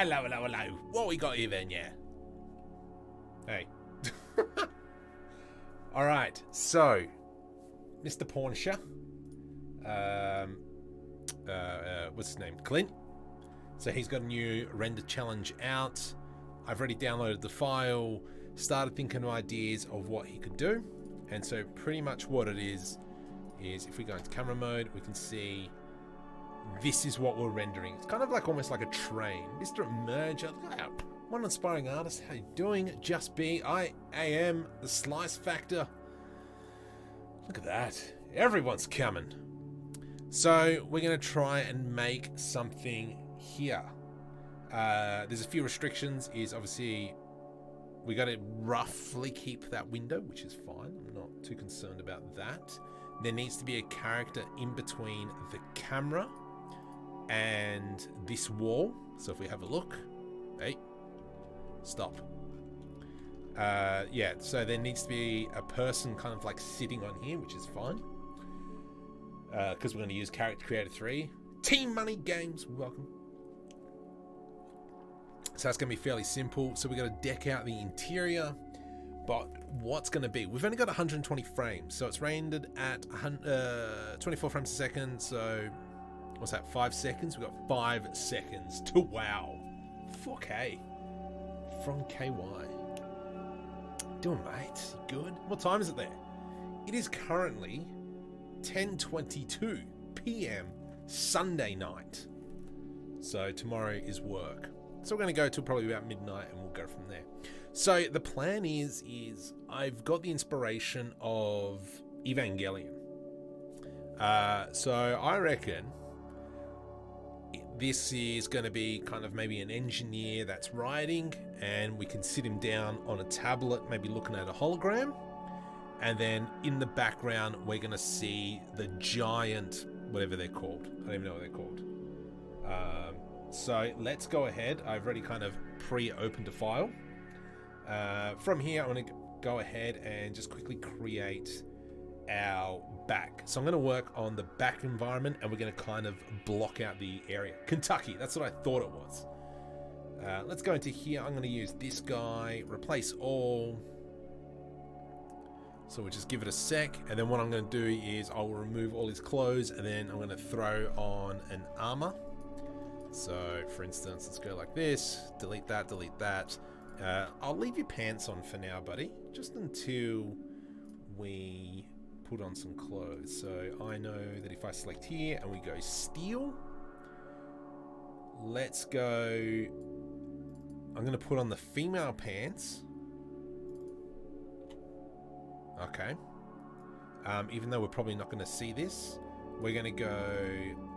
Hello, hello, hello. What we got here then, yeah? Hey. Alright, so Mr. pwnisher. What's his name? Clint. So he's got a new render challenge out. I've already downloaded the file, started thinking of ideas of what he could do. And so pretty much what it is if we go into camera mode, we can see this is what we're rendering. It's kind of like almost like a train. Mr. Merger, look at that. One inspiring artist, how you doing? Just be, I am the Slice Factor. Look at that. Everyone's coming. So we're going to try and make something here. There's a few restrictions. Is obviously we got to roughly keep that window, which is fine. I'm not too concerned about that. There needs to be a character in between the camera and this wall. So if we have a look, hey, stop. Yeah, so there needs to be a person kind of like sitting on here, which is fine. Because we're going to use Character Creator 3. Team Money Games, welcome. So that's going to be fairly simple. So we're going to deck out the interior. But what's going to be? We've only got 120 frames. So it's rendered at 24 frames a second. So what's that, 5 seconds? We've got 5 seconds to wow. 4K from KY. Doing, mate? Good? What time is it there? It is currently 10:22 p.m. Sunday night. So tomorrow is work. So we're going to go till probably about midnight and we'll go from there. So the plan is I've got the inspiration of Evangelion. So I reckon this is going to be kind of maybe an engineer that's riding, and we can sit him down on a tablet, maybe looking at a hologram. And then in the background, we're going to see the giant, whatever they're called. I don't even know what they're called. So let's go ahead. I've already kind of pre-opened a file. From here, I'm going to go ahead and just quickly create our back. So I'm going to work on the back environment, and we're going to kind of block out the area. Kentucky, that's what I thought it was. Let's go into here. I'm going to use this guy, replace all. So we'll just give it a sec, and then what I'm going to do is I'll remove all his clothes, and then I'm going to throw on an armor. So for instance, let's go like this, delete that, delete that. I'll leave your pants on for now, buddy, just until we put on some clothes. So I know that if I select here and we go steel, let's go, I'm going to put on the female pants. Okay. Even though we're probably not going to see this, we're going to go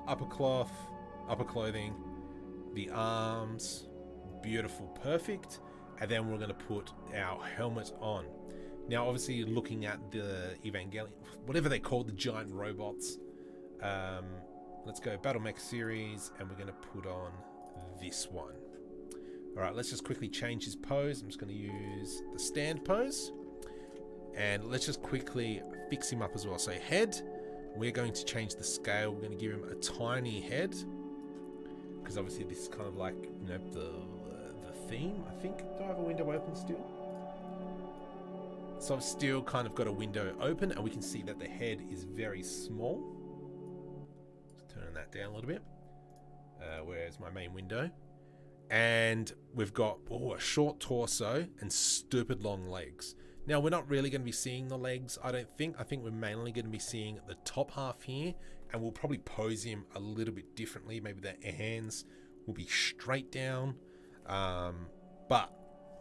upper cloth, upper clothing, the arms, beautiful, perfect, and then we're going to put our helmet on. Now, obviously, looking at the Evangelion, whatever they call the giant robots, let's go Battle Mech series, and we're going to put on this one. All right, let's just quickly change his pose. I'm just going to use the stand pose. And let's just quickly fix him up as well. So head, we're going to change the scale. We're going to give him a tiny head, because obviously this is kind of like, you know, the theme, I think. Do I have a window open still? So I've still kind of got a window open, and we can see that the head is very small. Just turn that down a little bit. Where's my main window? And we've got a short torso and stupid long legs. Now, we're not really going to be seeing the legs, I don't think. I think we're mainly going to be seeing the top half here, and we'll probably pose him a little bit differently. Maybe the hands will be straight down, but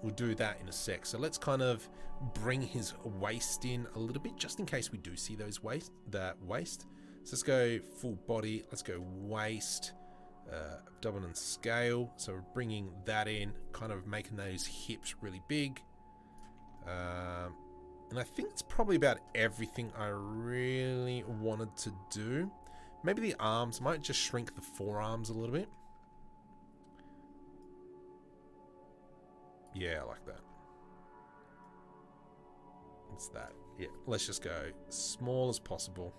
we'll do that in a sec. So let's kind of bring his waist in a little bit, just in case we do see those waist. So let's go full body. Let's go waist, abdomen scale. So we're bringing that in, kind of making those hips really big. And I think it's probably about everything I really wanted to do. Maybe the arms, might just shrink the forearms a little bit. Yeah, like that. What's that? Yeah, let's just go small as possible.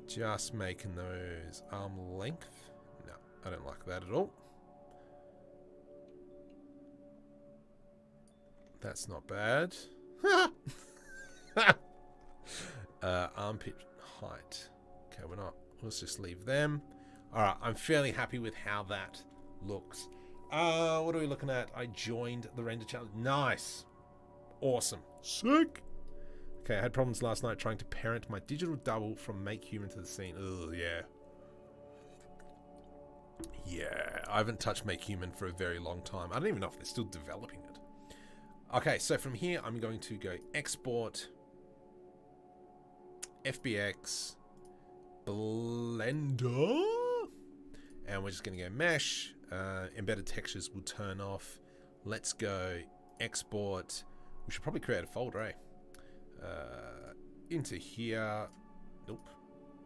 Just making those arm length. No, I don't like that at all. That's not bad. Armpit height. Okay, we're not. Let's just leave them. Alright, I'm fairly happy with how that looks. What are we looking at? I joined the render challenge. Nice. Awesome. Sick. Okay, I had problems last night trying to parent my digital double from Make Human to the scene. Ugh, yeah. Yeah, I haven't touched Make Human for a very long time. I don't even know if they're still developing it. Okay, so from here, I'm going to go export, FBX, Blender, and we're just going to go mesh. Embedded textures will turn off. Let's go export. We should probably create a folder, eh? Into here. Nope.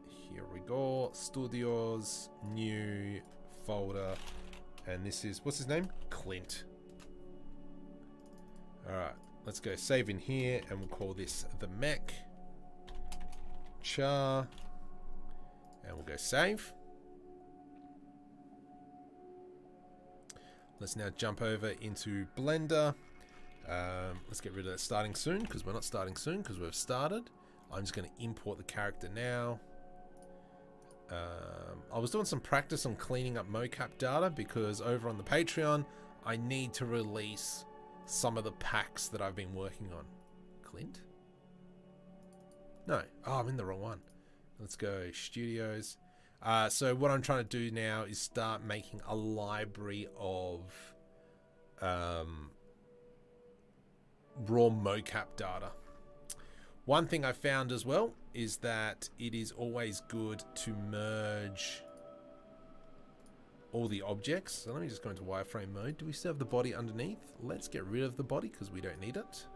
Here we go. Studios, new folder, and this is, what's his name? Clint. Alright, let's go save in here, and we'll call this the mech char, and we'll go save. Let's now jump over into Blender. Let's get rid of that starting soon, because we're not starting soon, because we've started. I'm just going to import the character now. I was doing some practice on cleaning up mocap data, because over on the Patreon, I need to release some of the packs that I've been working on. Clint? No. Oh, I'm in the wrong one. Let's go Studios. So what I'm trying to do now is start making a library of raw mocap data. One thing I found as well is that it is always good to merge all the objects. So let me just go into wireframe mode. Do we still have the body underneath? Let's get rid of the body because we don't need it.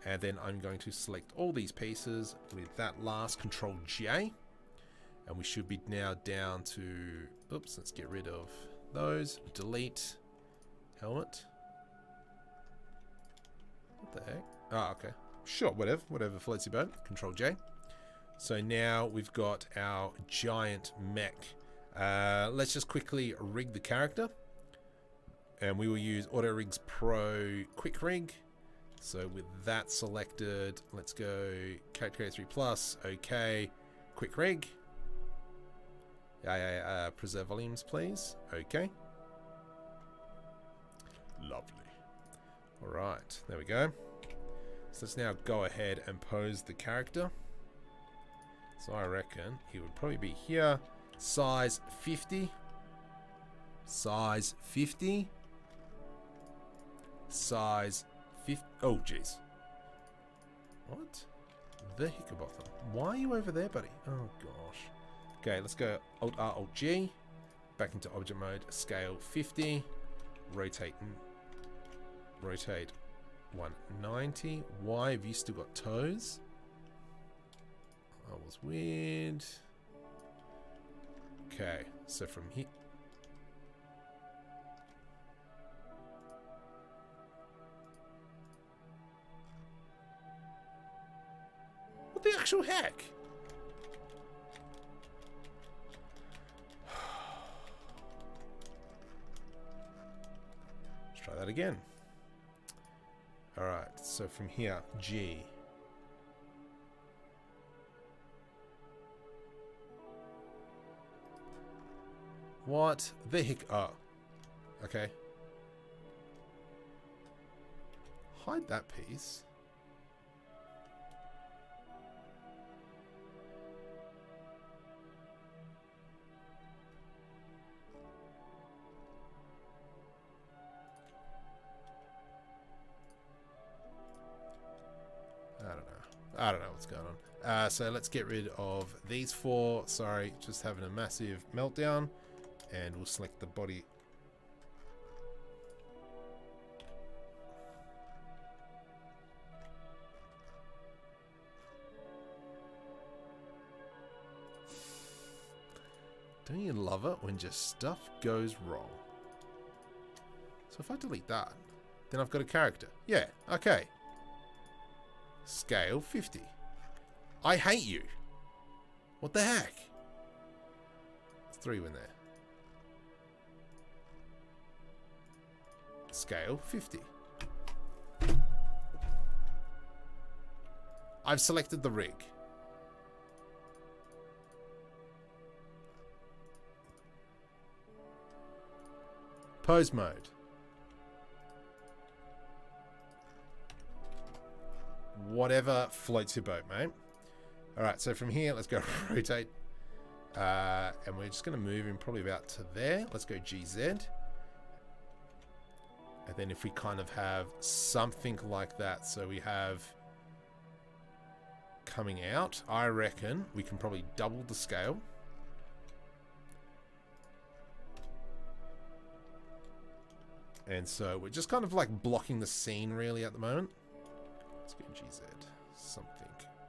And then I'm going to select all these pieces with that last, Control J. And we should be now down to, oops, let's get rid of those. Delete helmet. What the heck? Oh, okay. Sure, whatever floats your boat. Control J. So now we've got our giant mech. Let's just quickly rig the character. And we will use Auto Rigs Pro Quick Rig. So with that selected, let's go Character 3 Plus, OK, Quick Rig. Preserve volumes, please. OK. Lovely. All right, there we go. So let's now go ahead and pose the character. So I reckon he would probably be here. Size 50. Size 50. Size 50. Oh, jeez. What? The Hickabotham. Why are you over there, buddy? Oh, gosh. Okay, let's go Alt-R, Alt-G. Back into object mode. Scale 50. Rotate 190. Why have you still got toes? That was weird. Okay, so from here. What the actual heck? Let's try that again. Alright, so from here, G. What the heck? Oh. Okay. Hide that piece. I don't know what's going on. So let's get rid of these four. Sorry, just having a massive meltdown. And we'll select the body. Don't you love it when just stuff goes wrong? So if I delete that, then I've got a character. Yeah, okay. Scale 50. I hate you. What the heck? There's 3 in there. Scale 50. I've selected the rig. Pose mode. Whatever floats your boat, mate. Alright, so from here, let's go rotate. And we're just going to move him probably about to there. Let's go GZ. And then if we kind of have something like that, so we have coming out, I reckon we can probably double the scale. And so we're just kind of like blocking the scene really at the moment. Let's go GZ.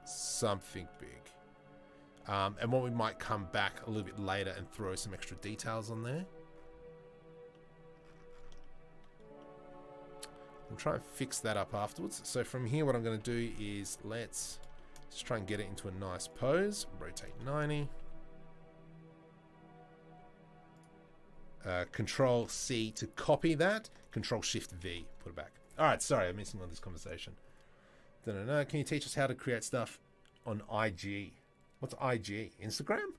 Something big. And what we might come back a little bit later and throw some extra details on there. We'll try and fix that up afterwards. So from here, what I'm going to do is let's just try and get it into a nice pose. Rotate 90. Control C to copy that. Control Shift V, put it back. All right, sorry, I'm missing on this conversation. Can you teach us how to create stuff on IG? What's IG? Instagram?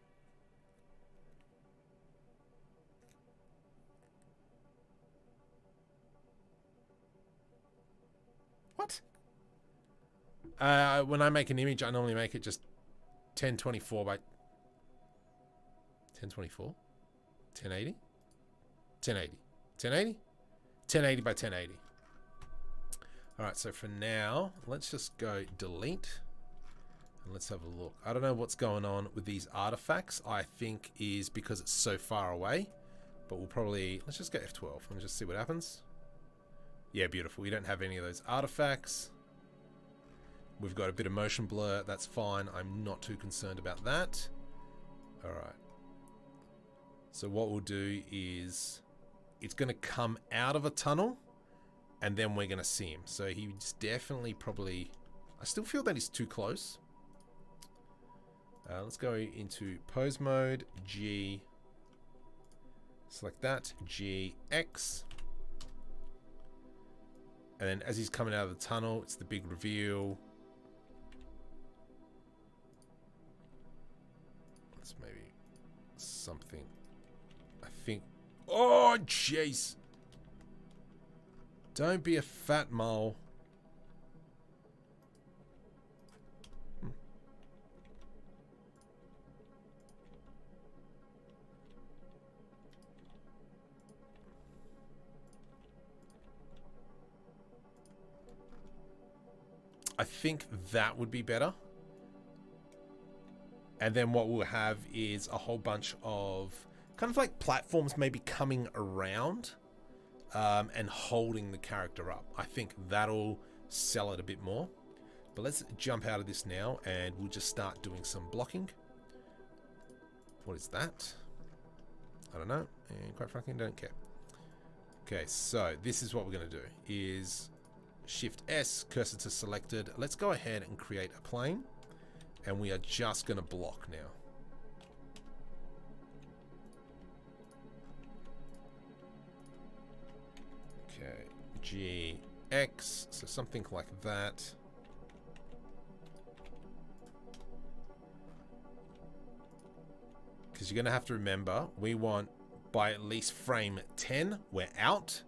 What? When I make an image, I normally make it just 1024 by 1024, 1080, 1080, 1080, 1080 by 1080. All right, so for now, let's just go delete and let's have a look. I don't know what's going on with these artifacts. I think is because it's so far away, but we'll probably, let's just go F12 and just see what happens. Yeah, beautiful. We don't have any of those artifacts. We've got a bit of motion blur. That's fine. I'm not too concerned about that. All right. So what we'll do is it's going to come out of a tunnel and then we're going to see him. So he's definitely probably... I still feel that he's too close. Let's go into pose mode. G. Select that. G, X. And then as he's coming out of the tunnel, it's the big reveal. Let's maybe something. I think... Oh, jeez. Don't be a fat mole. I think that would be better. And then what we'll have is a whole bunch of kind of like platforms maybe coming around and holding the character up. I think that'll sell it a bit more. But let's jump out of this now and we'll just start doing some blocking. What is that? I don't know. And quite frankly, I don't care. Okay, so this is what we're going to do is Shift S, cursor to selected. Let's go ahead and create a plane. And we are just going to block now. Okay, G, X, so something like that. Because you're going to have to remember, we want by at least frame 10, we're out.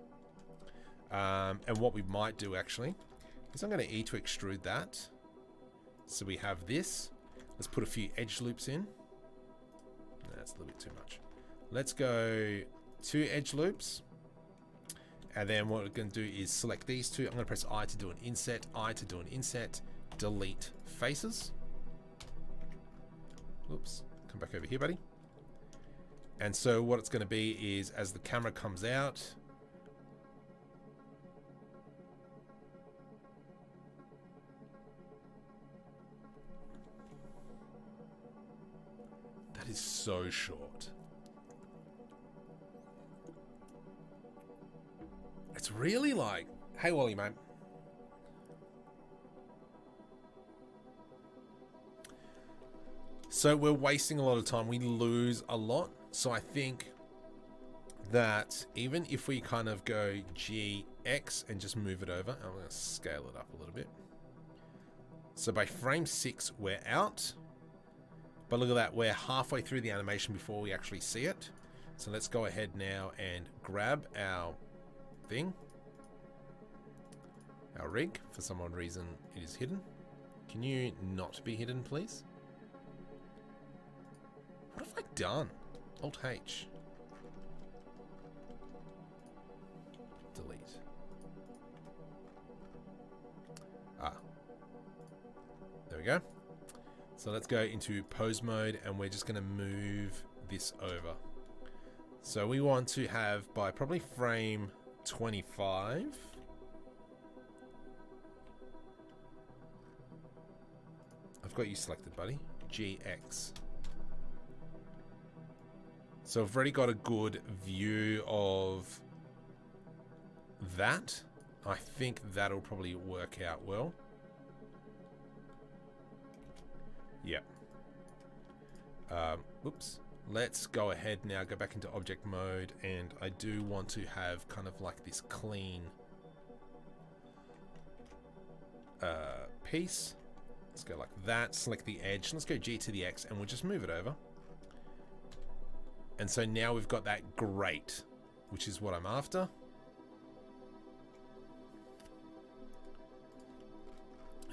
And what we might do actually is I'm going to E to extrude that. So we have this. Let's put a few edge loops in. No, that's a little bit too much. Let's go 2 edge loops. And then what we're going to do is select these two. I'm going to press I to do an inset, I to do an inset, delete faces. Oops, come back over here, buddy. And so what it's going to be is as the camera comes out, that is so short. It's really like, hey Wally, mate. So we're wasting a lot of time. We lose a lot. So I think that even if we kind of go GX and just move it over, I'm going to scale it up a little bit. So by frame 6, we're out. But look at that, we're halfway through the animation before we actually see it. So let's go ahead now and grab our thing. Our rig. For some odd reason, it is hidden. Can you not be hidden, please? What have I done? Alt H. Delete. Ah. There we go. So let's go into pose mode and we're just going to move this over. So we want to have by probably frame 25. I've got you selected, buddy. GX. So I've already got a good view of that. I think that'll probably work out well. Yep. Oops. Let's go ahead now, go back into object mode, and I do want to have kind of like this clean piece. Let's go like that, select the edge. Let's go G to the X, and we'll just move it over. And so now we've got that grate, which is what I'm after.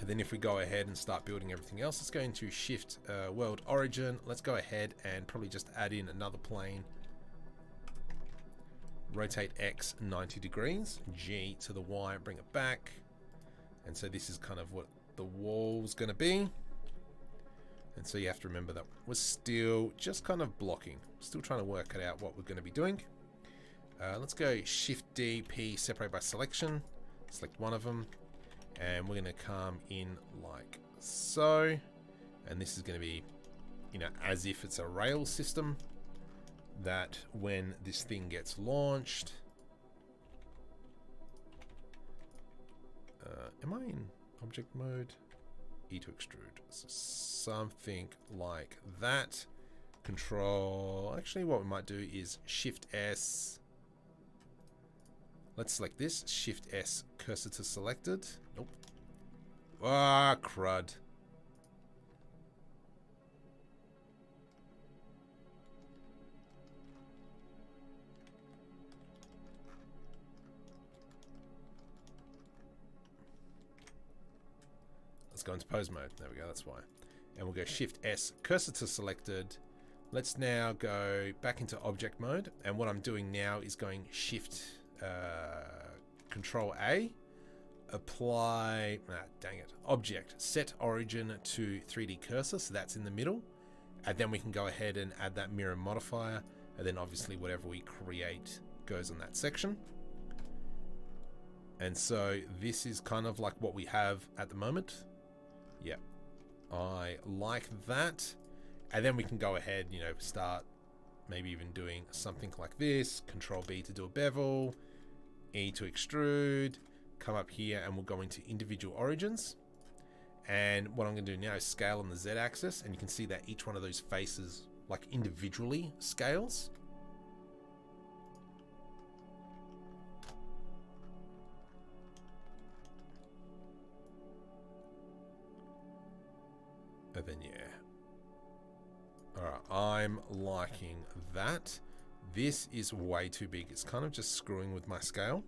And then if we go ahead and start building everything else, let's go into Shift World Origin. Let's go ahead and probably just add in another plane. Rotate X 90 degrees, G to the Y, bring it back. And so this is kind of what the wall's going to be. And so you have to remember that we're still just kind of blocking. Still trying to work it out what we're going to be doing. Let's go Shift D, P, separate by selection. Select one of them. And we're going to come in like so. And this is going to be, you know, as if it's a rail system. That when this thing gets launched. Am I in object mode? E to extrude. So something like that. Control. Actually, what we might do is Shift S. Let's select this. Shift S, cursor to selected. Nope. Ah, crud. Let's go into pose mode. There we go, that's why. And we'll go Shift S, cursor to selected. Let's now go back into object mode. And what I'm doing now is going Shift Control A. Apply, dang it, object, set origin to 3D cursor, so that's in the middle. And then we can go ahead and add that mirror modifier. And then obviously whatever we create goes on that section. And so this is kind of like what we have at the moment. Yeah, I like that. And then we can go ahead, you know, start maybe even doing something like this. Control B to do a bevel, E to extrude, come up here and we'll go into individual origins. And what I'm going to do now is scale on the Z axis, and you can see that each one of those faces like individually scales. And then, yeah. Alright, I'm liking that. This is way too big. It's kind of just screwing with my scale.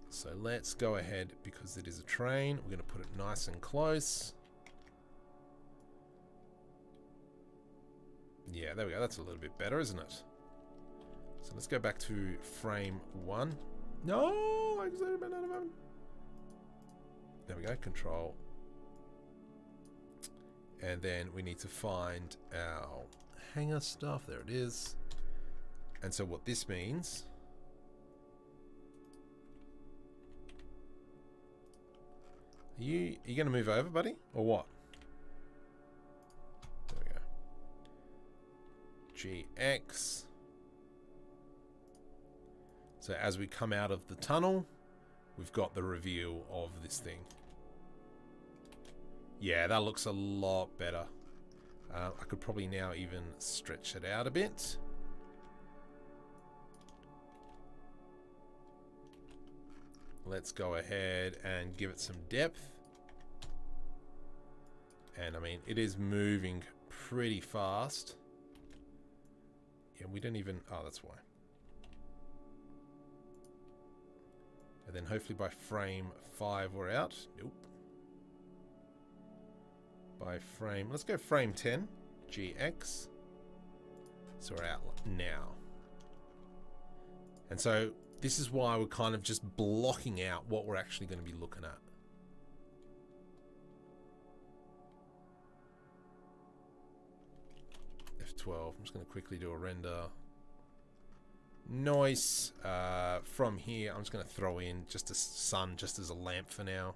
So let's go ahead, because it is a train, we're going to put it nice and close. Yeah, there we go. That's a little bit better, isn't it? So let's go back to frame 1. No! I just ran out of them. There we go. Control. And then we need to find our hanger stuff. There it is. And so what this means... Are you going to move over, buddy? Or what? There we go. GX. So as we come out of the tunnel, we've got the reveal of this thing. Yeah, that looks a lot better. I could probably now even stretch it out a bit. Let's go ahead and give it some depth. And I mean, it is moving pretty fast. Yeah, we don't even... Oh, that's why. And then hopefully by frame 5 we're out. Nope. By frame... Let's go frame 10. GX. So we're out now. And so this is why we're kind of just blocking out what we're actually going to be looking at. F12. I'm just going to quickly do a render. Noise. From here, I'm just going to throw in just a sun, just as a lamp for now.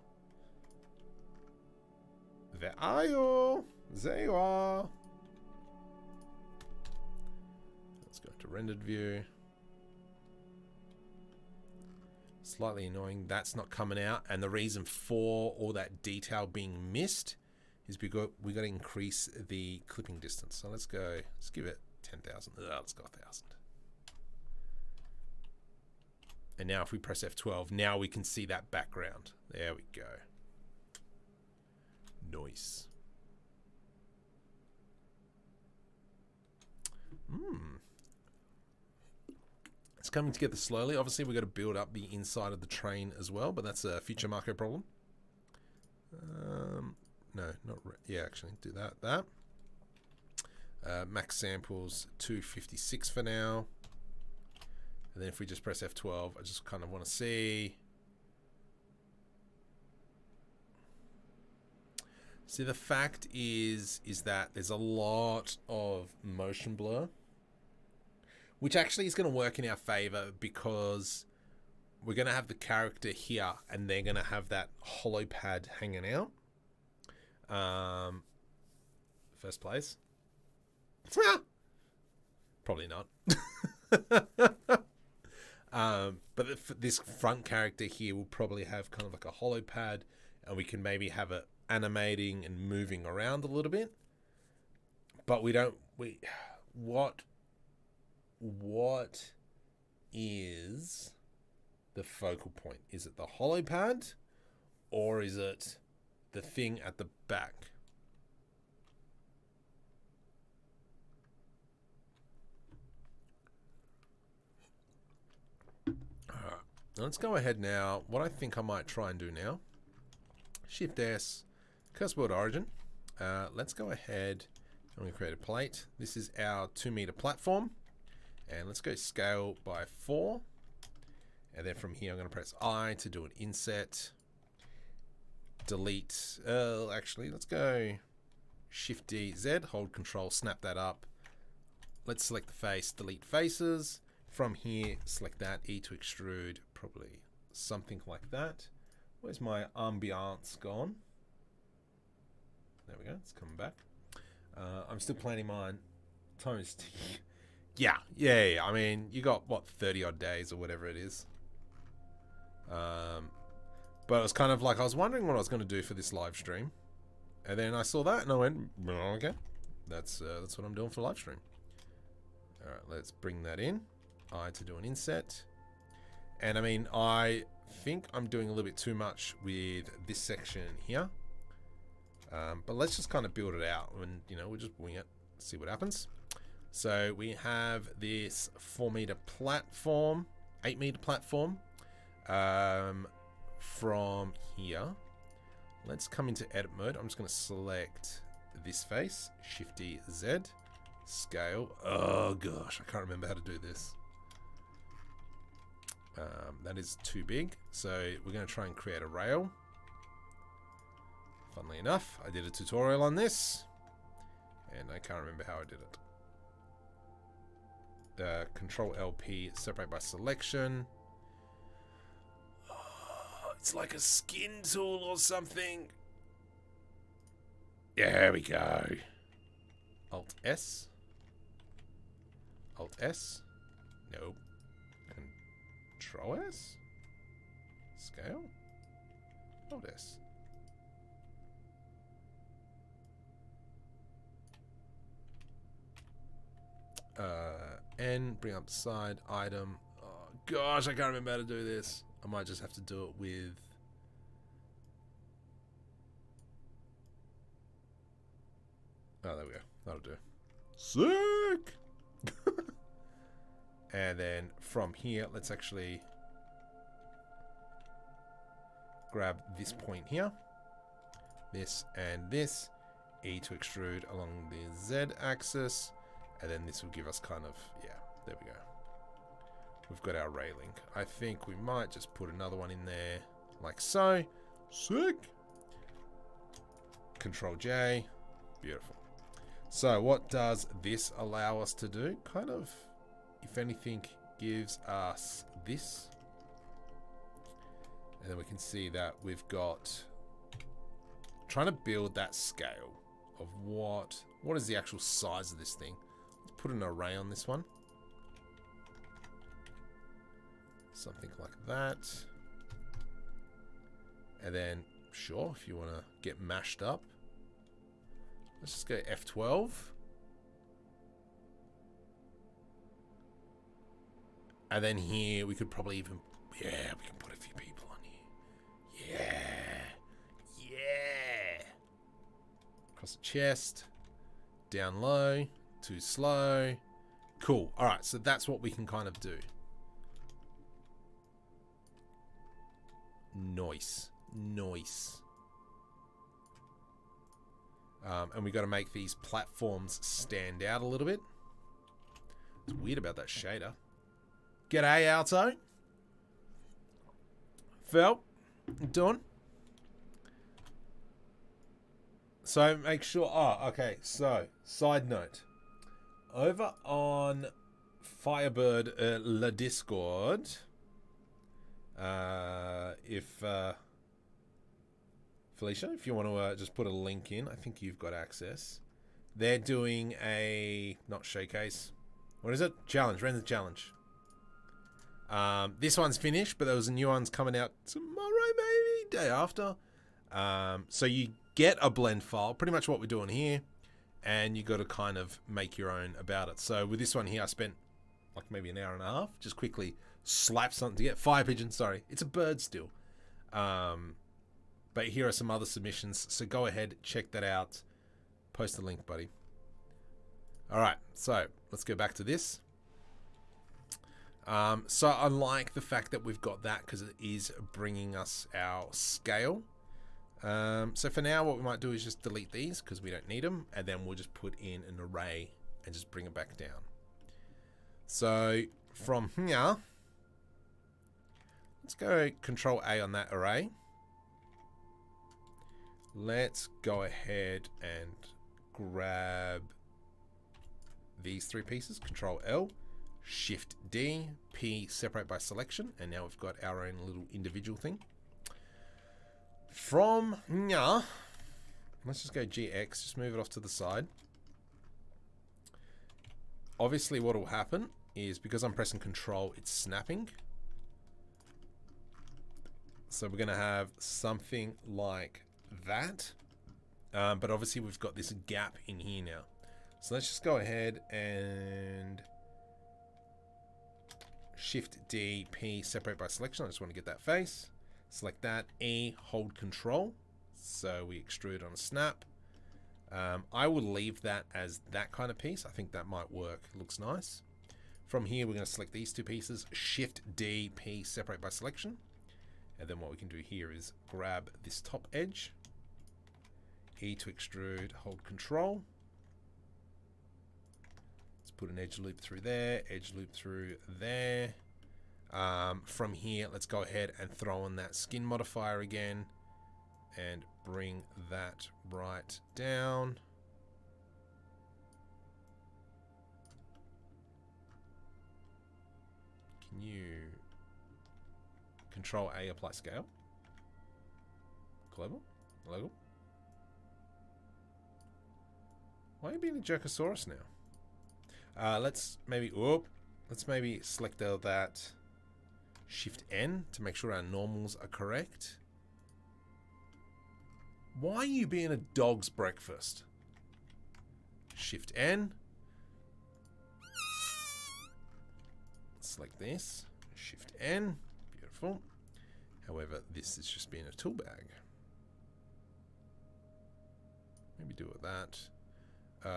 There are you. There you are. Let's go to rendered view. Slightly annoying. That's not coming out. And the reason for all that detail being missed is because we got to increase the clipping distance. So let's go. Let's give it 10,000. Let's go 1,000. And now if we press F12, now we can see that background. There we go. Nice. It's coming together slowly. Obviously, we've got to build up the inside of the train as well, but that's a future Marco problem. No, not... Yeah, actually, do that. Max samples 256 for now. And then if we just press F12, I just kind of want to see... See, the fact is that there's a lot of motion blur, which actually is going to work in our favor because we're going to have the character here and they're going to have that hollow pad hanging out. First place. Probably not. But this front character here will probably have kind of like a hollow pad, and we can maybe have it animating and moving around a little bit. But what is the focal point? Is it the hollow pad, or is it the thing at the back? Alright, let's go ahead now. What I think I might try and do now, Shift S, cursor word origin. Let's go ahead. I'm going to create a plate. This is our 2 meter platform. And let's go scale by 4. And then from here, I'm going to press I to do an inset. Delete. Actually, let's go Shift D, Z, hold Control, snap that up. Let's select the face, delete faces. From here, select that, E to extrude, probably something like that. Where's my ambiance gone? There we go, it's coming back. I'm still planning mine. Time is... Yeah. I mean, you got, what, 30 odd days or whatever it is. But it was kind of like, I was wondering what I was going to do for this live stream. And then I saw that and I went, okay, that's what I'm doing for live stream. All right, let's bring that in. I to do an inset. And I mean, I think I'm doing a little bit too much with this section here. But let's just kind of build it out and, we'll just wing it, see what happens. So we have this 4 meter platform, 8 meter platform. From here, let's come into edit mode. I'm just going to select this face, Shift D, Z, scale. Oh gosh, I can't remember how to do this. That is too big. So we're going to try and create a rail. Funnily enough, I did a tutorial on this and I can't remember how I did it. Control LP, separate by selection. It's like a skin tool or something. There we go. Alt S. Alt S. Nope. Control S. Scale. Alt S. N. Bring up the side item. Oh gosh, I can't remember how to do this. I might just have to do it with... Oh, there we go. That'll do. Sick! And then from here, let's actually grab this point here. This and this. E to extrude along the Z axis. And then this will give us kind of, yeah, there we go. We've got our railing. I think we might just put another one in there like so. Sick! Control J. Beautiful. So what does this allow us to do? Kind of, if anything, gives us this. And then we can see that we've got, trying to build that scale of what is the actual size of this thing. Let's put an array on this one. Something like that. And then, sure, if you want to get mashed up, let's just go F12. And then here, we could probably even, yeah, we can put a few people on here. Yeah. Across the chest. Down low. Too slow. Cool. All right, so that's what we can kind of do. Nice. Nice. And we got to make these platforms stand out a little bit. It's weird about that shader. G'day, Alto. Phil. Doing? So make sure. Oh, okay. So, side note. Over on Firebird La Discord, Felicia, if you want to just put a link in, I think you've got access. They're doing a, not showcase, what is it? Challenge, render challenge. This one's finished, but there was a new one's coming out tomorrow, maybe, day after. So you get a blend file, pretty much what we're doing here, and you got to kind of make your own about it. So with this one here, I spent like maybe an hour and a half, just quickly slap something to get fire pigeon. Sorry, it's a bird still. But here are some other submissions, so go ahead, check that out. Post the link, buddy. All right, so let's go back to this. So I like the fact that we've got that because it is bringing us our scale. So for now, what we might do is just delete these because we don't need them, and then we'll just put in an array and just bring it back down. So from here, let's go Control A on that array. Let's go ahead and grab these three pieces. Control L, Shift D, P, separate by selection, and now we've got our own little individual thing. From here, let's just go GX, just move it off to the side. Obviously what will happen is because I'm pressing Control, it's snapping. So we're going to have something like that. But obviously we've got this gap in here now. So let's just go ahead and Shift D, P, separate by selection. I just want to get that face. Select that, E, hold Control. So we extrude on a snap. I will leave that as that kind of piece. I think that might work. It looks nice. From here, we're going to select these two pieces. Shift D, P, separate by selection. And then what we can do here is grab this top edge. E to extrude, hold Control. Let's put an edge loop through there, edge loop through there. From here, let's go ahead and throw in that skin modifier again and bring that right down. Can you Control A, apply scale? Global? Local? Why are you being a Jerkosaurus now? Let's maybe select that Shift N to make sure our normals are correct. Why are you being a dog's breakfast? Shift N. Select this. Shift N. Beautiful. However, this is just being a tool bag. Maybe do it with that. Why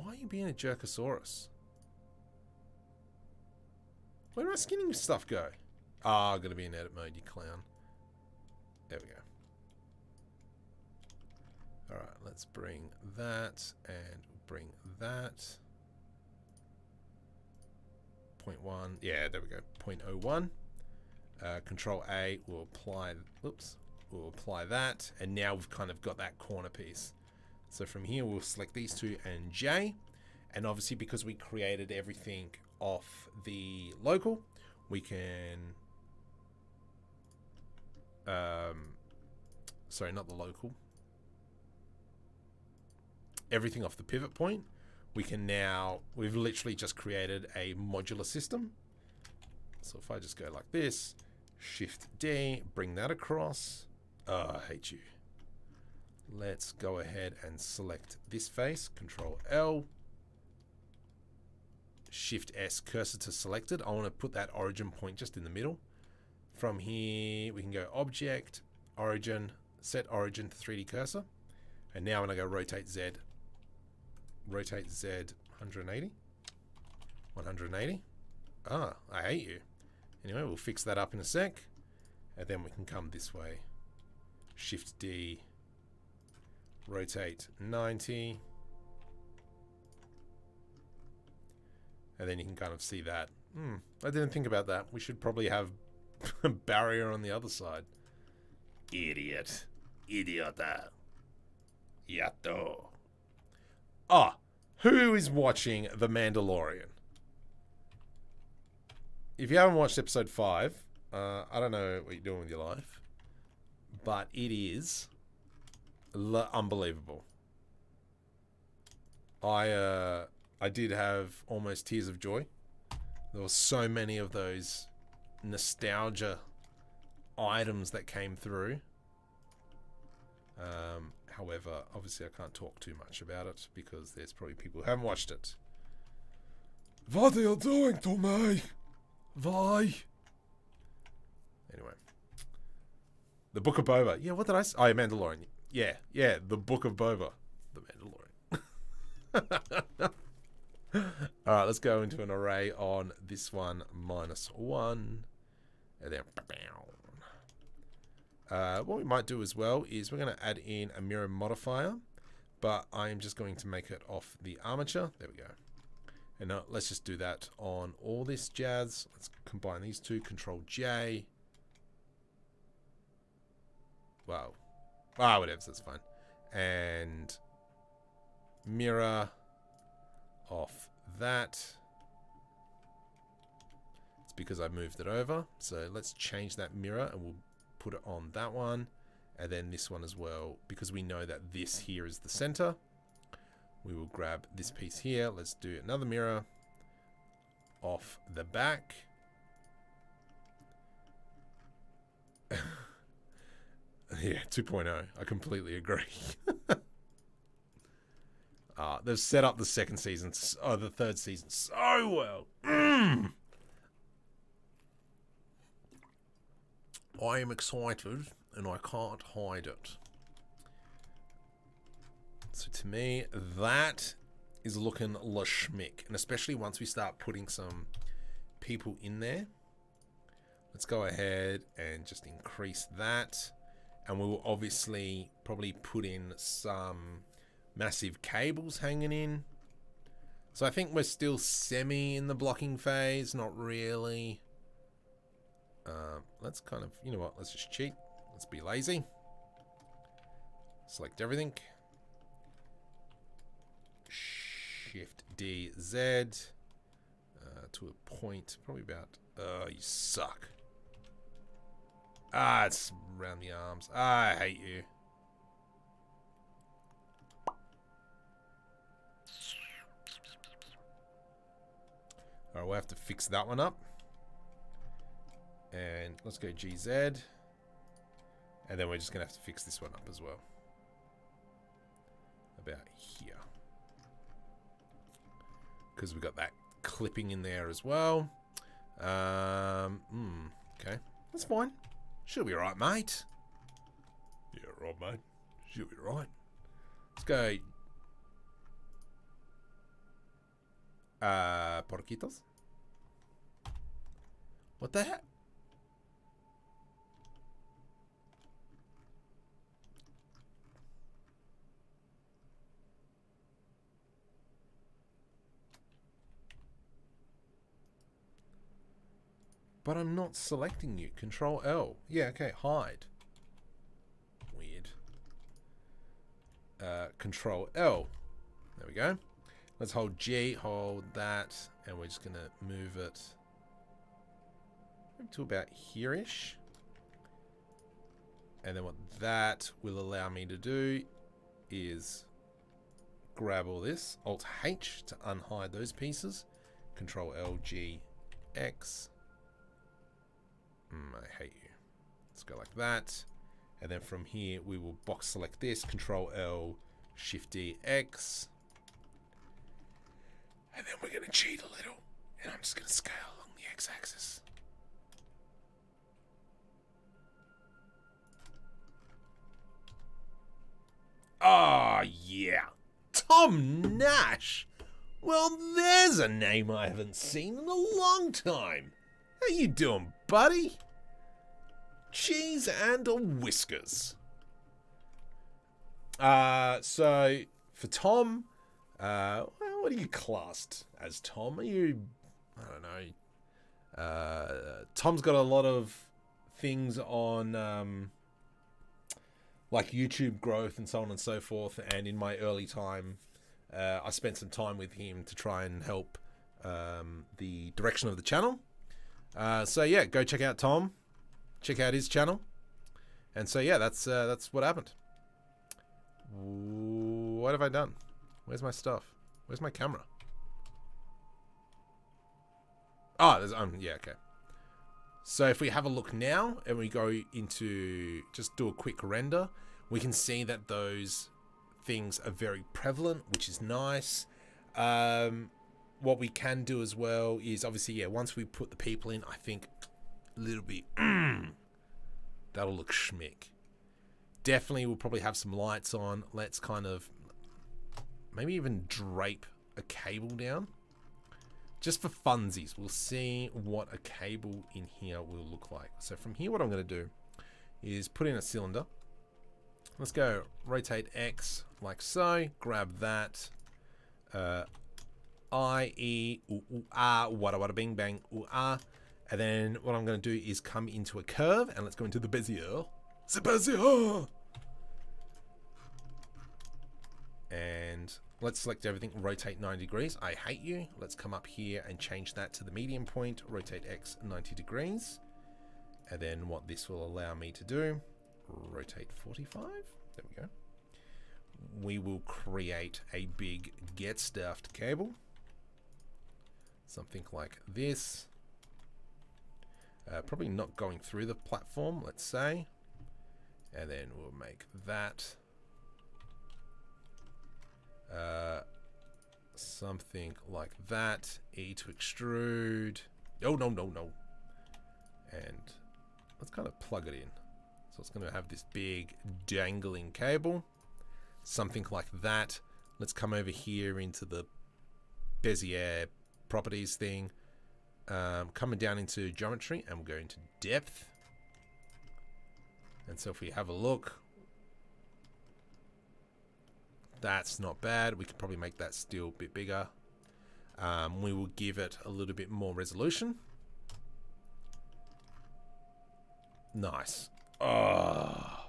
are you being a Jerkosaurus? Where did my skinning stuff go? Ah, I'm going to be in edit mode, you clown. There we go. Alright, let's bring that and bring that. 0.1. Yeah, there we go. 0.01. Control A will apply, oops, we'll apply that. And now we've kind of got that corner piece. So from here, we'll select these two and J. And obviously, because we created everything off the local, we can... sorry, not the local. Everything off the pivot point. We can now... We've literally just created a modular system. So if I just go like this, Shift D, bring that across. Oh, I hate you. Let's go ahead and select this face. Control L. Shift S, cursor to selected. I want to put that origin point just in the middle. From here, we can go Object, Origin, Set Origin to 3D Cursor. And now when I go Rotate Z 180. 180. Ah, I hate you. Anyway, we'll fix that up in a sec. And then we can come this way. Shift D. Rotate 90. And then you can kind of see that. I didn't think about that. We should probably have a barrier on the other side. Idiot. Idiota. Yato. Ah, who is watching The Mandalorian? If you haven't watched episode 5, I don't know what you're doing with your life, but it is unbelievable. I did have almost tears of joy. There were so many of those nostalgia items that came through. However, obviously I can't talk too much about it because there's probably people who haven't watched it. What are you doing to me? Why? Anyway. The Book of Boba. Yeah, what did I say? Oh, Mandalorian. Yeah, the Book of Boba. The Mandalorian. Alright, let's go into an array on this one, -1. And then... what we might do as well is we're going to add in a mirror modifier, but I'm just going to make it off the armature. There we go. And now let's just do that on all this jazz. Let's combine these two, Control J. Wow. Ah, whatever, that's fine. And mirror off that. It's because I moved it over. So let's change that mirror and we'll put it on that one. And then this one as well, because we know that this here is the center. We will grab this piece here. Let's do another mirror off the back. Yeah, 2.0. I completely agree. They've set up the second season, the third season so well. I am excited and I can't hide it. So to me, that is looking la schmick. And especially once we start putting some people in there. Let's go ahead and just increase that. And we will obviously probably put in some massive cables hanging in. So I think we're still semi in the blocking phase, not really. Let's kind of, you know what, let's just cheat. Let's be lazy. Select everything. Shift D Z to a point, probably about. You suck. It's around the arms. I hate you. Alright, we'll have to fix that one up. And let's go GZ. And then we're just going to have to fix this one up as well. About here. Because we've got that clipping in there as well. That's fine. Should be alright, mate. Yeah, right, mate. Should be right. Let's go. Porquitos. What the heck? But I'm not selecting you. Control L. Yeah, okay. Hide. Weird. Control L. There we go. Let's hold G, hold that, and we're just going to move it to about here-ish. And then what that will allow me to do is grab all this. Alt-H to unhide those pieces. Control L, G, X. I hate you. Let's go like that. And then from here, we will box select this. Control L, Shift D, X. And then we're going to cheat a little. And I'm just going to scale along the X-axis. Oh, yeah. Tom Nash. Well, there's a name I haven't seen in a long time. How you doing, buddy? Cheese and whiskers. So for Tom, well, what are you classed as, Tom? Are you, I don't know. Tom's got a lot of things on like YouTube growth and so on and so forth. And in my early time, I spent some time with him to try and help the direction of the channel. So yeah, go check out Tom. Check out his channel. And so yeah, that's what happened. What have I done? Where's my stuff? Where's my camera? Oh, there's yeah, okay. So if we have a look now and we go into just do a quick render, we can see that those things are very prevalent, which is nice. What we can do as well is obviously, yeah, once we put the people in, I think a little bit, that'll look schmick. Definitely we'll probably have some lights on. Let's kind of maybe even drape a cable down. Just for funsies, we'll see what a cable in here will look like. So from here, what I'm going to do is put in a cylinder. Let's go rotate X like so. Grab that. I, E, U, U, A, wada, wada, bing, bang, U, A. And then what I'm going to do is come into a curve and let's go into the Bezier. The Bezier! And let's select everything, rotate 90 degrees. I hate you. Let's come up here and change that to the medium point, rotate X 90 degrees. And then what this will allow me to do, rotate 45. There we go. We will create a big get stuffed cable. Something like this. Probably not going through the platform, let's say. And then we'll make that something like that. E to extrude. Oh, no, no, no. And let's kind of plug it in. So it's going to have this big dangling cable. Something like that. Let's come over here into the Bezier properties thing. Coming down into geometry and we'll go into depth. And so if we have a look, that's not bad. We could probably make that still a bit bigger. We will give it a little bit more resolution. Nice. Oh,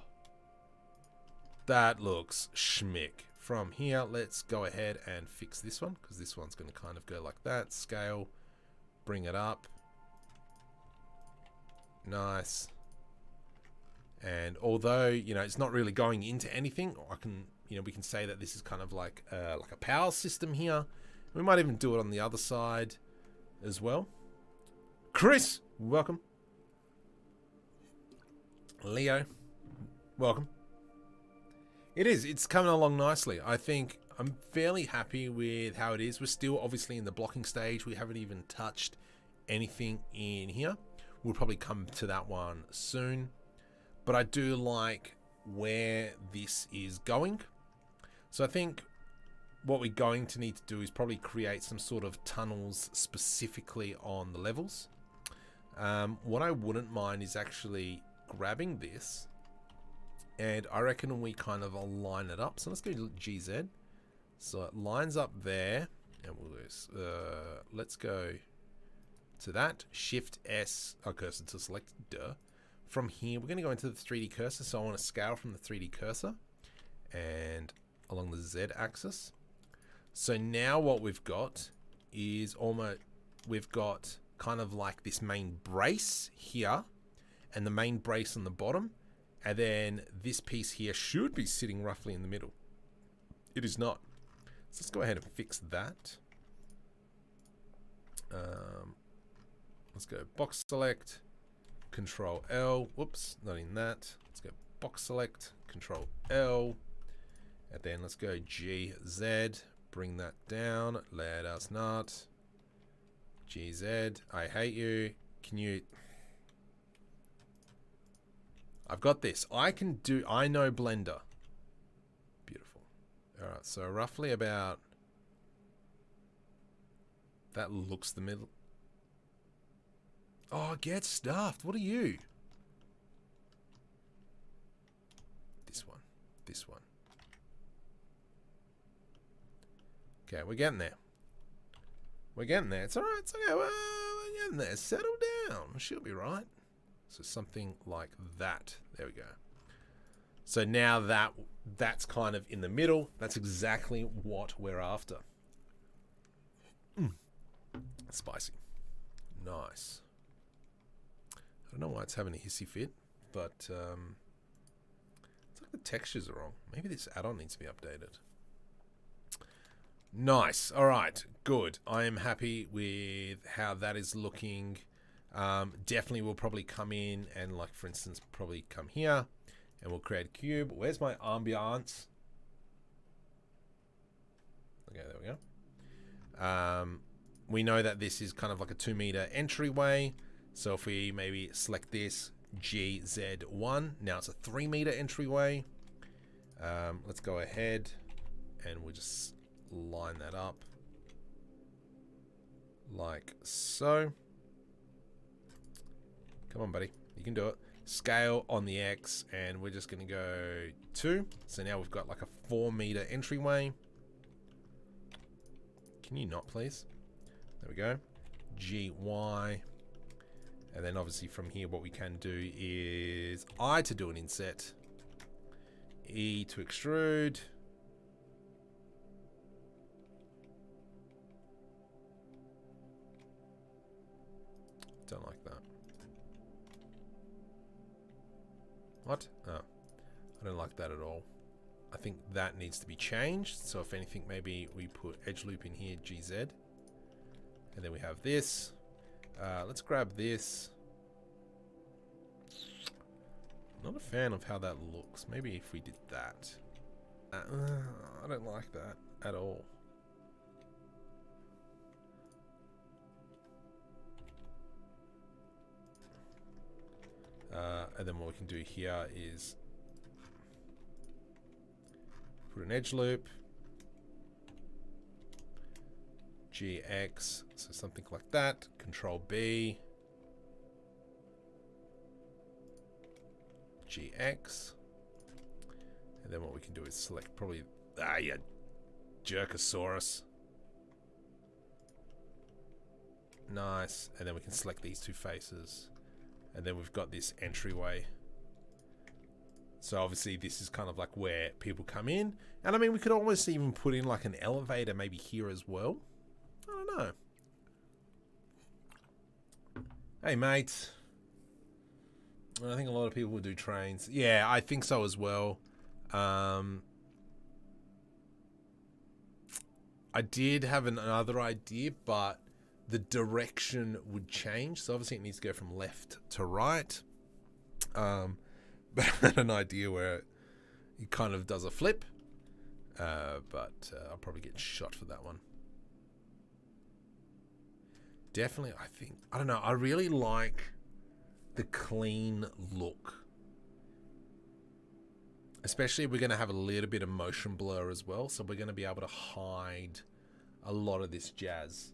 that looks schmick. From here, let's go ahead and fix this one because this one's going to kind of go like that. Scale, bring it up. Nice. And although, you know, it's not really going into anything, I can, you know, we can say that this is kind of like a power system here. We might even do it on the other side as well. Chris, welcome. Leo, welcome. It's coming along nicely. I think I'm fairly happy with how it is. We're still obviously in the blocking stage. We haven't even touched anything in here. We'll probably come to that one soon. But I do like where this is going. So I think what we're going to need to do is probably create some sort of tunnels specifically on the levels. What I wouldn't mind is actually grabbing this, and I reckon we kind of align it up. So let's go to GZ. So it lines up there, and we'll let's go to that. Shift S, our cursor to select. From here, we're going to go into the 3D cursor. So I want to scale from the 3D cursor and along the Z axis. So now what we've got is we've got kind of like this main brace here and the main brace on the bottom. And then this piece here should be sitting roughly in the middle. It is not. So let's go ahead and fix that. Let's go box select, Control L. Whoops, not in that. Let's go box select, Control L. And then let's go GZ. Bring that down. Let us not. GZ. I hate you. Can you... I've got this. I know Blender. Beautiful. Alright, so roughly about... That looks the middle. Oh, get stuffed. What are you? This one. This one. Okay, we're getting there. We're getting there. It's alright. It's okay. We're getting there. Settle down. She'll be right. So something like that. There we go. So now that's kind of in the middle. That's exactly what we're after. Spicy. Nice. I don't know why it's having a hissy fit, but it's like the textures are wrong. Maybe this add-on needs to be updated. Nice. All right. Good. I am happy with how that is looking. Definitely will probably come in and, like, for instance, probably come here and we'll create a cube. Where's my ambiance? Okay, there we go. We know that this is kind of like a 2-meter entryway. So if we maybe select this GZ1, now it's a 3-meter entryway. Let's go ahead and we'll just line that up like so. Come on, buddy. You can do it. Scale on the X, and we're just going to go 2. So now we've got like a 4-meter entryway. Can you not, please? There we go. GY. And then obviously from here, what we can do is I to do an inset. E to extrude. Don't like that. What? Oh, I don't like that at all. I think that needs to be changed. So if anything, maybe we put edge loop in here, GZ. And then we have this. Let's grab this. Not a fan of how that looks. Maybe if we did that. I don't like that at all. And then what we can do here is put an edge loop. GX, so something like that. Control B. GX. And then what we can do is select probably... yeah, Jerkosaurus. Nice. And then we can select these 2 faces. And then we've got this entryway. So obviously this is kind of like where people come in. And I mean, we could almost even put in like an elevator maybe here as well. I don't know. Hey, mate. I think a lot of people will do trains. Yeah, I think so as well. I did have another idea, but the direction would change. So obviously it needs to go from left to right. But I had an idea where it kind of does a flip. But I'll probably get shot for that one. Definitely, I think, I don't know, I really like the clean look. Especially we're going to have a little bit of motion blur as well, so we're going to be able to hide a lot of this jazz.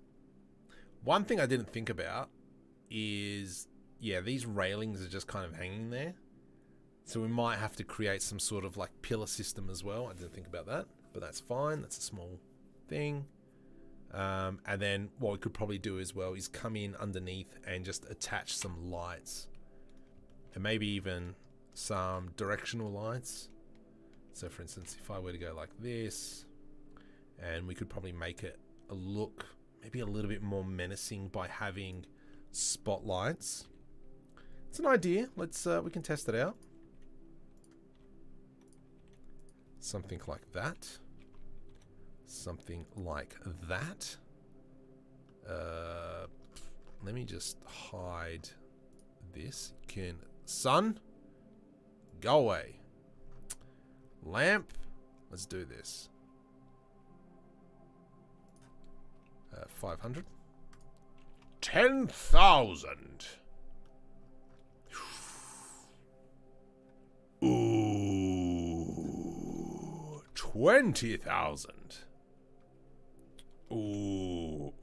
One thing I didn't think about is, yeah, these railings are just kind of hanging there. So we might have to create some sort of like pillar system as well. I didn't think about that, but that's fine. That's a small thing. And then what we could probably do as well is come in underneath and just attach some lights. And maybe even some directional lights. So for instance, if I were to go like this, and we could probably make it a look maybe a little bit more menacing by having spotlights. It's an idea. Let's we can test it out. Something like that. Something like that. Let me just hide this. Sun, go away. Lamp, let's do this. 500. 10,000. Ooh, 20,000. Ooh.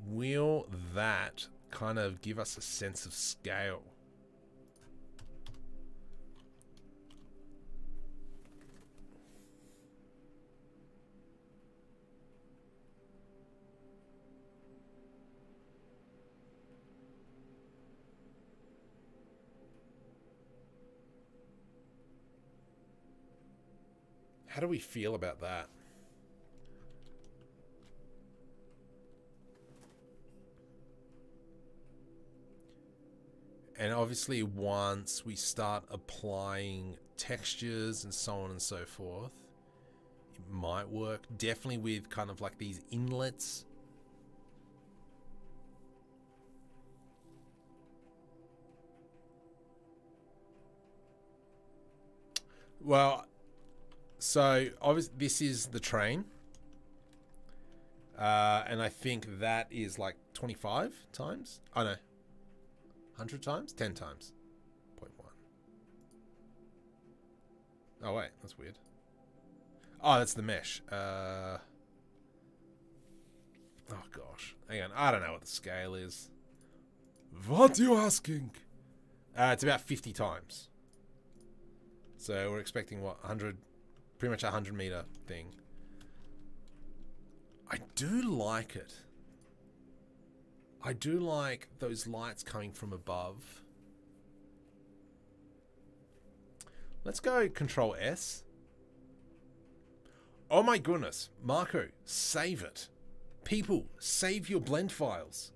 Will that kind of give us a sense of scale? How do we feel about that? And obviously once we start applying textures and so on and so forth, it might work. Definitely with kind of like these inlets. Well, so obviously this is the train. And I think that is like 25 times. Oh no. 100 times? 10 times. 0.1. Oh, wait. That's weird. Oh, that's the mesh. Oh, gosh. Hang on. I don't know what the scale is. What are you asking? It's about 50 times. So we're expecting, what, 100... Pretty much a 100-meter thing. I do like it. I do like those lights coming from above. Let's go Control S. Oh my goodness. Marco, save it. People, save your blend files.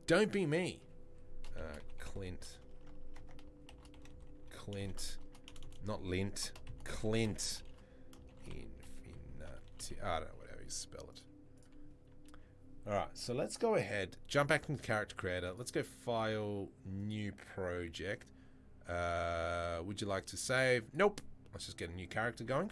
Don't be me. Clint. Not lint. Clint. Infinity. I don't know, whatever you spell it. Alright, so let's go ahead, jump back into Character Creator. Let's go File, New Project. Would you like to save? Nope. Let's just get a new character going.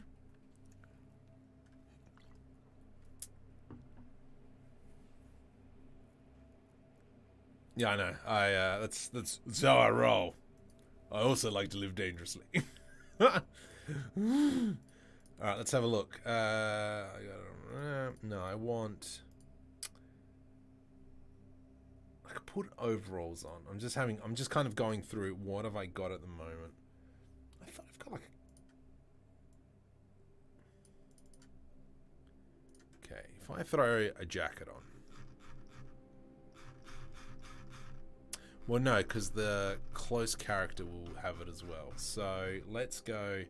Yeah, I know. That's how I roll. I also like to live dangerously. Alright, let's have a look. No, I want... I could put overalls on. I'm just kind of going through what have I got at the moment. I thought I've got like... Okay, if I throw a jacket on. Well, no, because the close character will have it as well. So let's go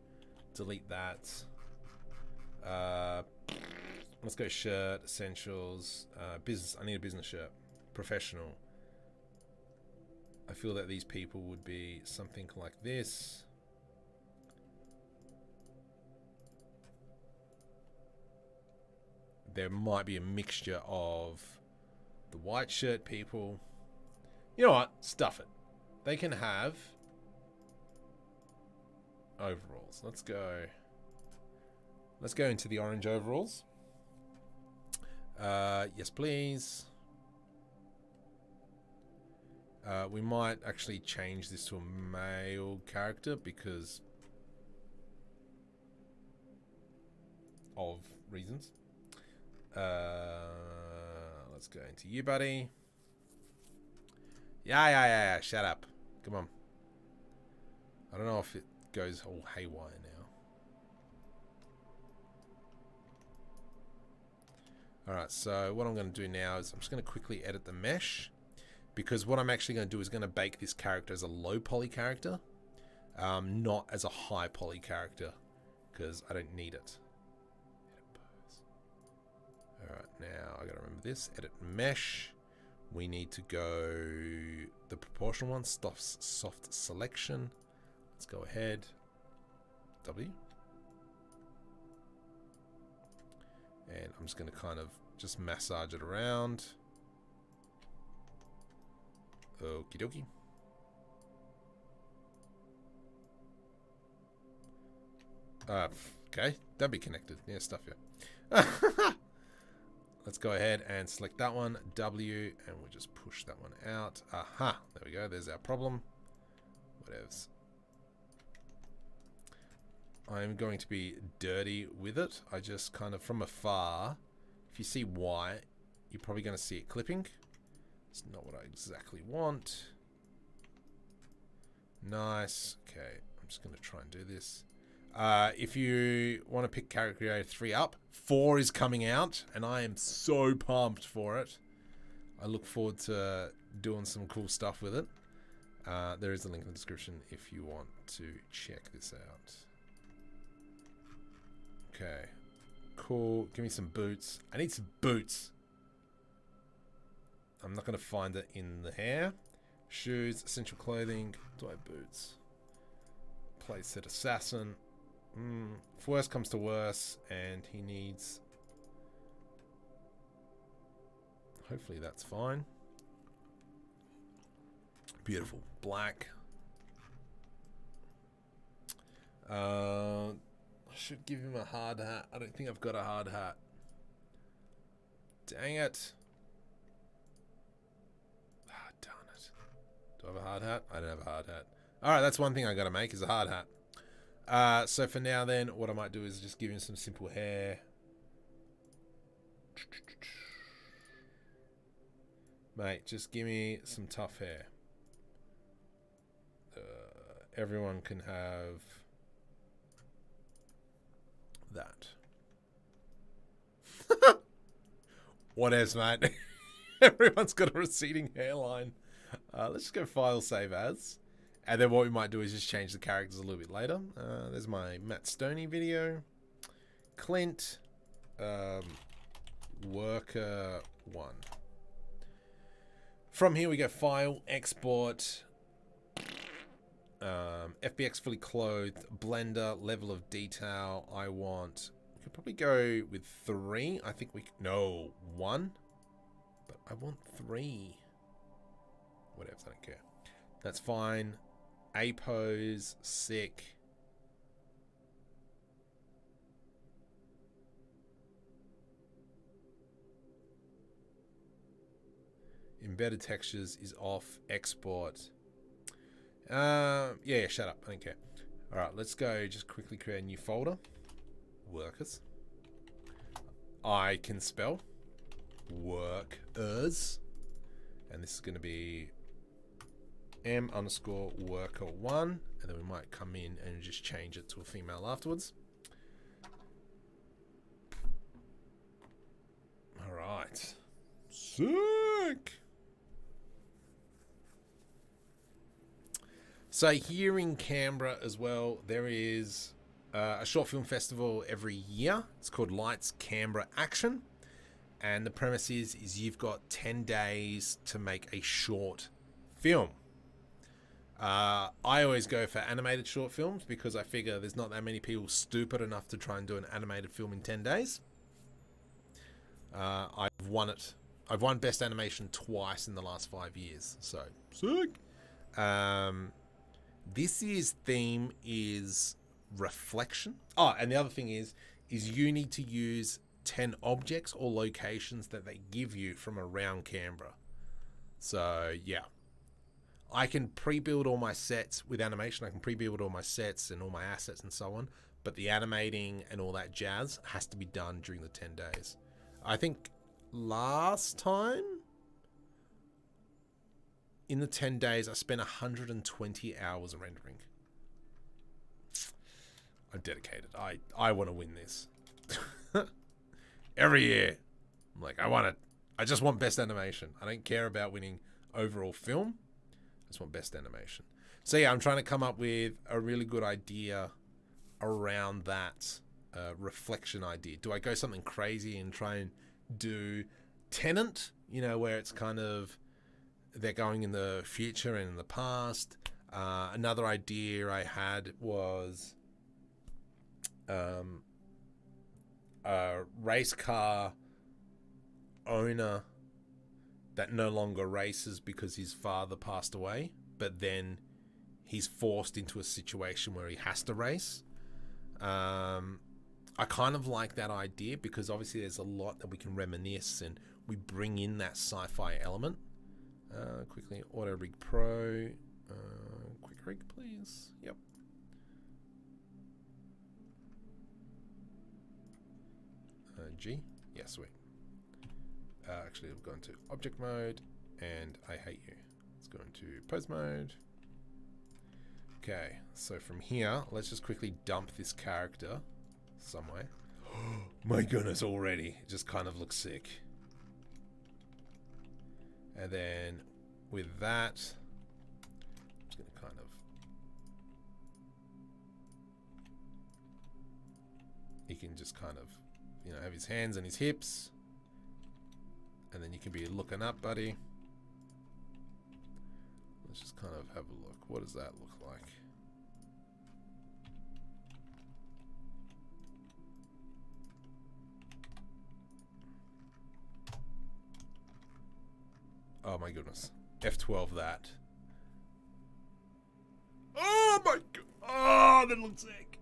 delete that. Let's go shirt, essentials, business. I need a business shirt. Professional. I feel that these people would be something like this. There might be a mixture of the white shirt people. You know what? Stuff it. They can have overalls. Let's go into the orange overalls. Yes, please. We might actually change this to a male character because of reasons. Let's go into you, buddy. Yeah. Shut up. Come on. I don't know if it goes all haywire now. Alright, so what I'm going to do now is I'm just going to quickly edit the mesh. Because what I'm actually going to do is going to bake this character as a low poly character. Not as a high poly character. Because I don't need it. Alright, now I got to remember this. Edit mesh. We need to go the proportional one. Soft selection. Let's go ahead. W. And I'm just going to kind of just massage it around. Okie dokie. Okay, don't be connected. Yeah, stuff here. Let's go ahead and select that one, W, and we'll just push that one out. Aha, there we go. There's our problem. Whatevs. I'm going to be dirty with it. I just kind of, from afar, if you see white, you're probably going to see it clipping. It's not what I exactly want. Nice. Okay, I'm just going to try and do this. If you want to pick character creator 3 up, 4 is coming out, and I am so pumped for it. I look forward to doing some cool stuff with it. There is a link in the description if you want to check this out. Okay, cool. Give me some boots. I need some boots. I'm not going to find it in the hair. Shoes, essential clothing. Do I have boots? Playset assassin. If worse comes to worse, and he needs... Hopefully that's fine. Beautiful. Black. I should give him a hard hat. I don't think I've got a hard hat. Dang it. Ah, darn it. Do I have a hard hat? I don't have a hard hat. Alright, that's one thing I gotta make is a hard hat. So for now then, what I might do is just give him some simple hair. Mate, just give me some tough hair. Everyone can have that. What else, mate? Everyone's got a receding hairline. Let's just go file, save as. And then what we might do is just change the characters a little bit later. There's my Matt Stoney video. Clint. Worker 1. From here we go file, export. FBX fully clothed. Blender, level of detail. I want... We could probably go with 3. I think we... No, 1. But I want 3. Whatever, I don't care. That's fine. A pose, sick. Embedded textures is off. Export. Yeah, shut up. I don't care. All right, let's go. Just quickly create a new folder. Workers. I can spell. Workers. And this is going to be m_worker1, and then we might come in and just change it to a female afterwards. All right. Sick. So here in Canberra as well, there is a short film festival every year. It's called Lights Canberra Action. And the premise is you've got 10 days to make a short film. I always go for animated short films because I figure there's not that many people stupid enough to try and do an animated film in 10 days. I've won it. I've won Best Animation twice in the last 5 years. So, sick. This year's theme is reflection. Oh, and the other thing is you need to use 10 objects or locations that they give you from around Canberra. So, yeah. I can pre-build all my sets with animation. I can pre-build all my sets and all my assets and so on. But the animating and all that jazz has to be done during the 10 days. I think last time in the 10 days, I spent 120 hours rendering. I'm dedicated. I want to win this. Every year. I'm like, I want it. I just want best animation. I don't care about winning overall film. I just want best animation. So yeah, I'm trying to come up with a really good idea around that reflection idea. Do I go something crazy and try and do Tenant, you know, where it's kind of they're going in the future and in the past? Another idea I had was a race car owner that no longer races because his father passed away, but then he's forced into a situation where he has to race. I kind of like that idea because obviously there's a lot that we can reminisce and we bring in that sci-fi element. Quickly, Auto Rig Pro. Quick rig, please. Yep. G. Yeah, sweet. Actually, we'll go into object mode and I hate you. Let's go into pose mode. Okay, so from here, let's just quickly dump this character somewhere. My goodness, already. It just kind of looks sick. And then with that, I'm just going to kind of... He can just kind of, you know, have his hands and his hips. And then you can be looking up, buddy. Let's just kind of have a look. What does that look like? Oh my goodness. F12 that. Oh my god. Oh, that looks sick.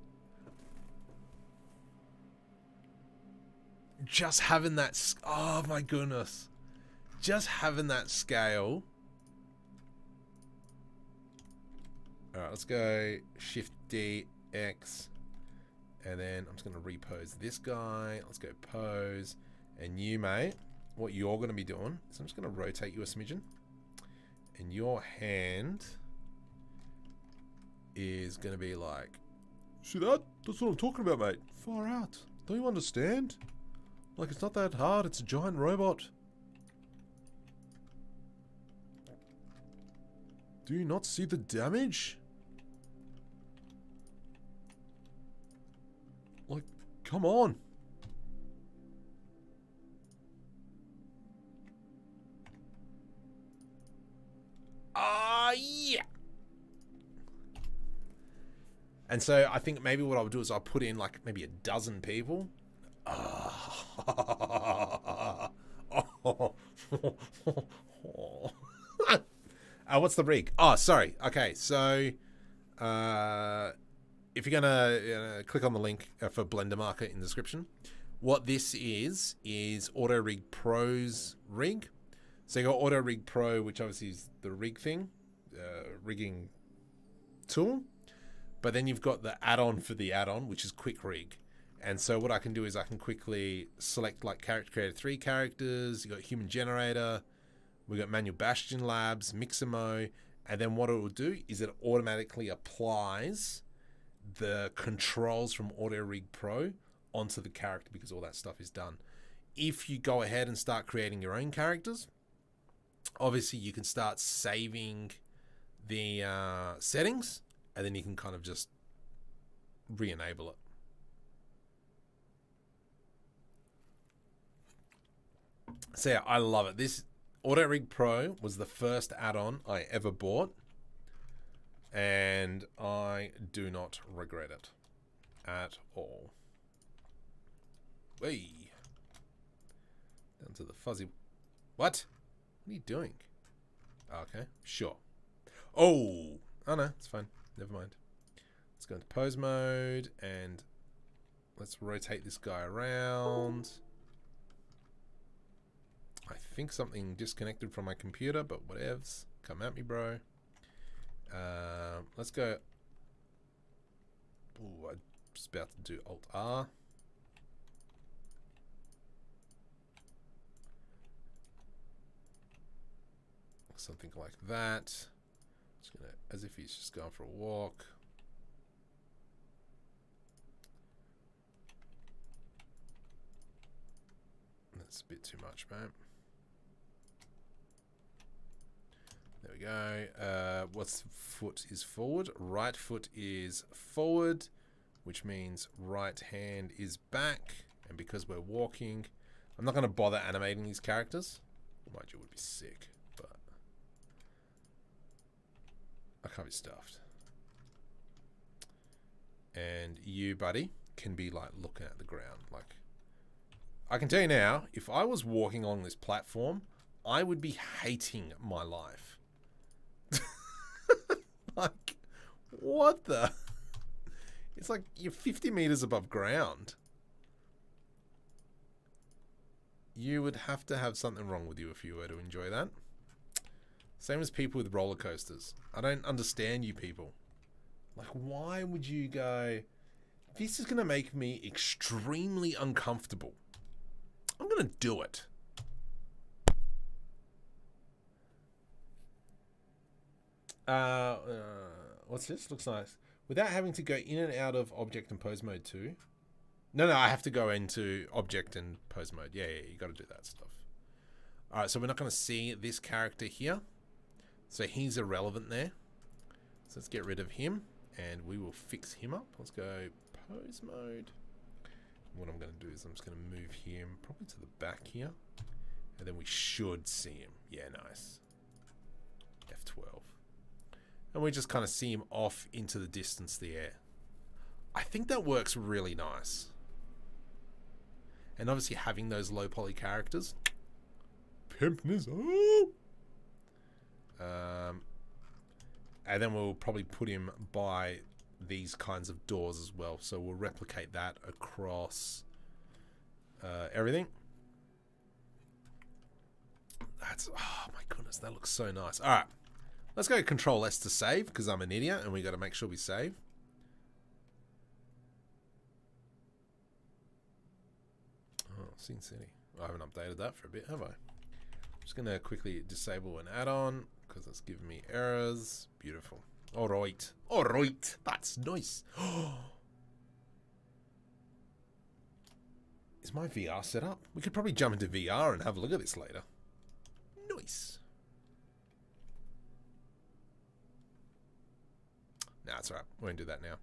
Just having that. Oh my goodness. Just having that scale. Alright, let's go Shift D, X. And then I'm just going to repose this guy. Let's go pose. And you, mate, what you're going to be doing is I'm just going to rotate you a smidgen. And your hand is going to be like, see that? That's what I'm talking about, mate. Far out. Don't you understand? Like, it's not that hard. It's a giant robot. Do you not see the damage? Like, come on. Yeah. And so I think maybe what I'll do is I'll put in like maybe a dozen people. What's the rig? Oh, sorry. Okay, so if you're gonna click on the link for Blender Marker in the description, what this is Auto Rig Pro's rig. So you got Auto Rig Pro, which obviously is the rig thing, rigging tool. But then you've got the add-on for the add-on, which is Quick Rig. And so what I can do is I can quickly select like character creator 3 characters. You got human generator. We got manual Bastion Labs, Mixamo, and then what it will do is it automatically applies the controls from Auto Rig Pro onto the character because all that stuff is done. If you go ahead and start creating your own characters, obviously you can start saving the settings, and then you can kind of just re-enable it. So yeah, I love it. This Auto Rig Pro was the first add-on I ever bought, and I do not regret it at all. Whee! Down to the fuzzy. What? What are you doing? Okay, sure. Oh no, it's fine. Never mind. Let's go into pose mode and let's rotate this guy around. I think something disconnected from my computer, but whatevs. Come at me, bro. let's go. Ooh, I was about to do Alt R. Something like that. Just gonna, as if he's just going for a walk. That's a bit too much, mate. There we go. What's foot is forward? Right foot is forward, which means right hand is back. And because we're walking, I'm not going to bother animating these characters. Mind you, it would be sick, but I can't be stuffed. And you, buddy, can be like looking at the ground. Like, I can tell you now, if I was walking along this platform, I would be hating my life. Like, what the? It's like you're 50 meters above ground. You would have to have something wrong with you if you were to enjoy that. Same as people with roller coasters. I don't understand you people. Like, why would you go, this is going to make me extremely uncomfortable. I'm going to do it. What's this? Looks nice. Without having to go in and out of object and pose mode too. No, I have to go into object and pose mode. Yeah, you got to do that stuff. All right, so we're not going to see this character here. So he's irrelevant there. So let's get rid of him and we will fix him up. Let's go pose mode. What I'm going to do is I'm just going to move him probably to the back here. And then we should see him. Yeah, nice. F12. And we just kind of see him off into the distance there. I think that works really nice. And obviously having those low poly characters. Pimpness. And then we'll probably put him by these kinds of doors as well. So we'll replicate that across everything. That's, oh my goodness, that looks so nice. All right, let's go Control S to save because I'm an idiot and we got to make sure we save. Oh, Sin City. I haven't updated that for a bit, have I? I'm just going to quickly disable an add-on because it's giving me errors. Beautiful. All right. All right. That's nice. Is my VR set up? We could probably jump into VR and have a look at this later. Nice. Nah, it's alright. We won't do that now.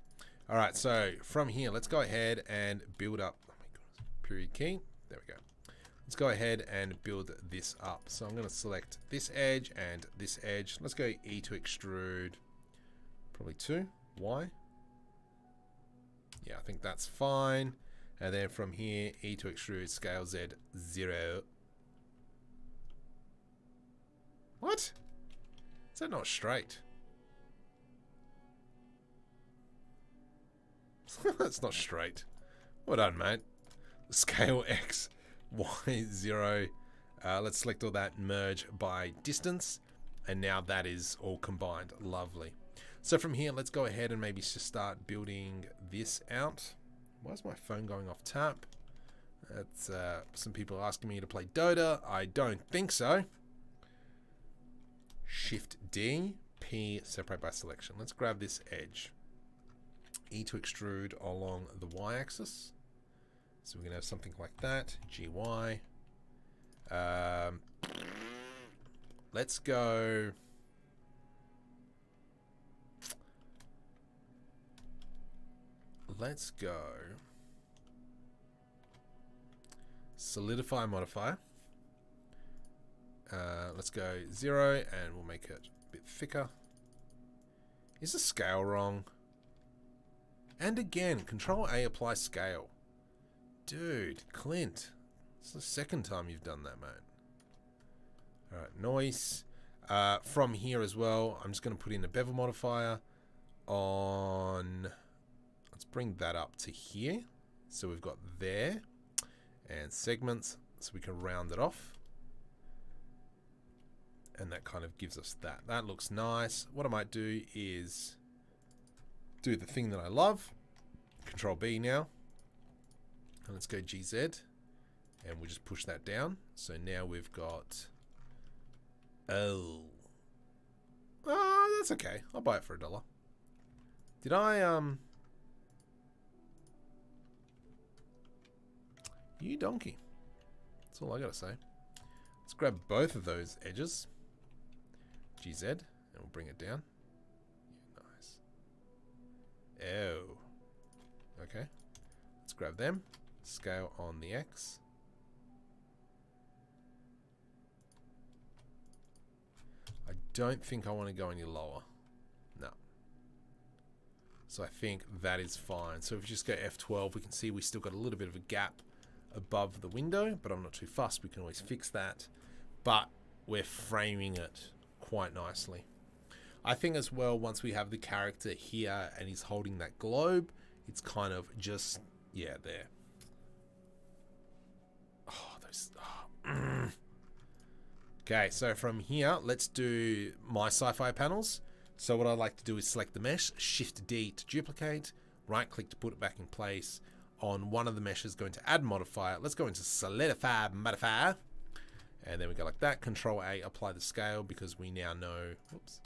Alright, so from here, let's go ahead and build up. Oh my goodness. Period key. There we go. Let's go ahead and build this up. So I'm going to select this edge and this edge. Let's go E to extrude. Probably 2. Y. Yeah, I think that's fine. And then from here, E to extrude, scale Z 0. What? Is that not straight? That's not straight. Well done, mate. Scale X, Y 0. Let's select all that, merge by distance. And now that is all combined. Lovely. So from here, let's go ahead and maybe just start building this out. Why is my phone going off tap? That's some people asking me to play Dota. I don't think so. Shift D, P, separate by selection. Let's grab this edge. E to extrude along the y-axis. So we're going to have something like that. GY. Let's go. Let's go. Solidify modifier. Let's go 0 and we'll make it a bit thicker. Is the scale wrong? And again, Control A, apply scale. Dude, Clint. It's the second time you've done that, mate. Alright, noise. From here as well, I'm just going to put in a bevel modifier on... Let's bring that up to here. So we've got there. And segments, so we can round it off. And that kind of gives us that. That looks nice. What I might do is do the thing that I love. Control B now. And let's go GZ. And we'll just push that down. So now we've got... Oh, that's okay. I'll buy it for $1. Did I, You donkey. That's all I gotta say. Let's grab both of those edges. GZ, and we'll bring it down. Nice. Oh. Okay. Let's grab them. Scale on the X. I don't think I want to go any lower. No. So I think that is fine. So if we just go F12, we can see we still got a little bit of a gap above the window, but I'm not too fussed. We can always fix that. But we're framing it quite nicely. I think as well, once we have the character here and he's holding that globe, it's kind of just, yeah, there. Oh, those... Oh, Okay, so from here, let's do my sci-fi panels. So what I like to do is select the mesh, Shift D to duplicate, right click to put it back in place. On one of the meshes, going to add modifier. Let's go into solidify modifier. And then we go like that. Control A, apply the scale, because we now know, whoops,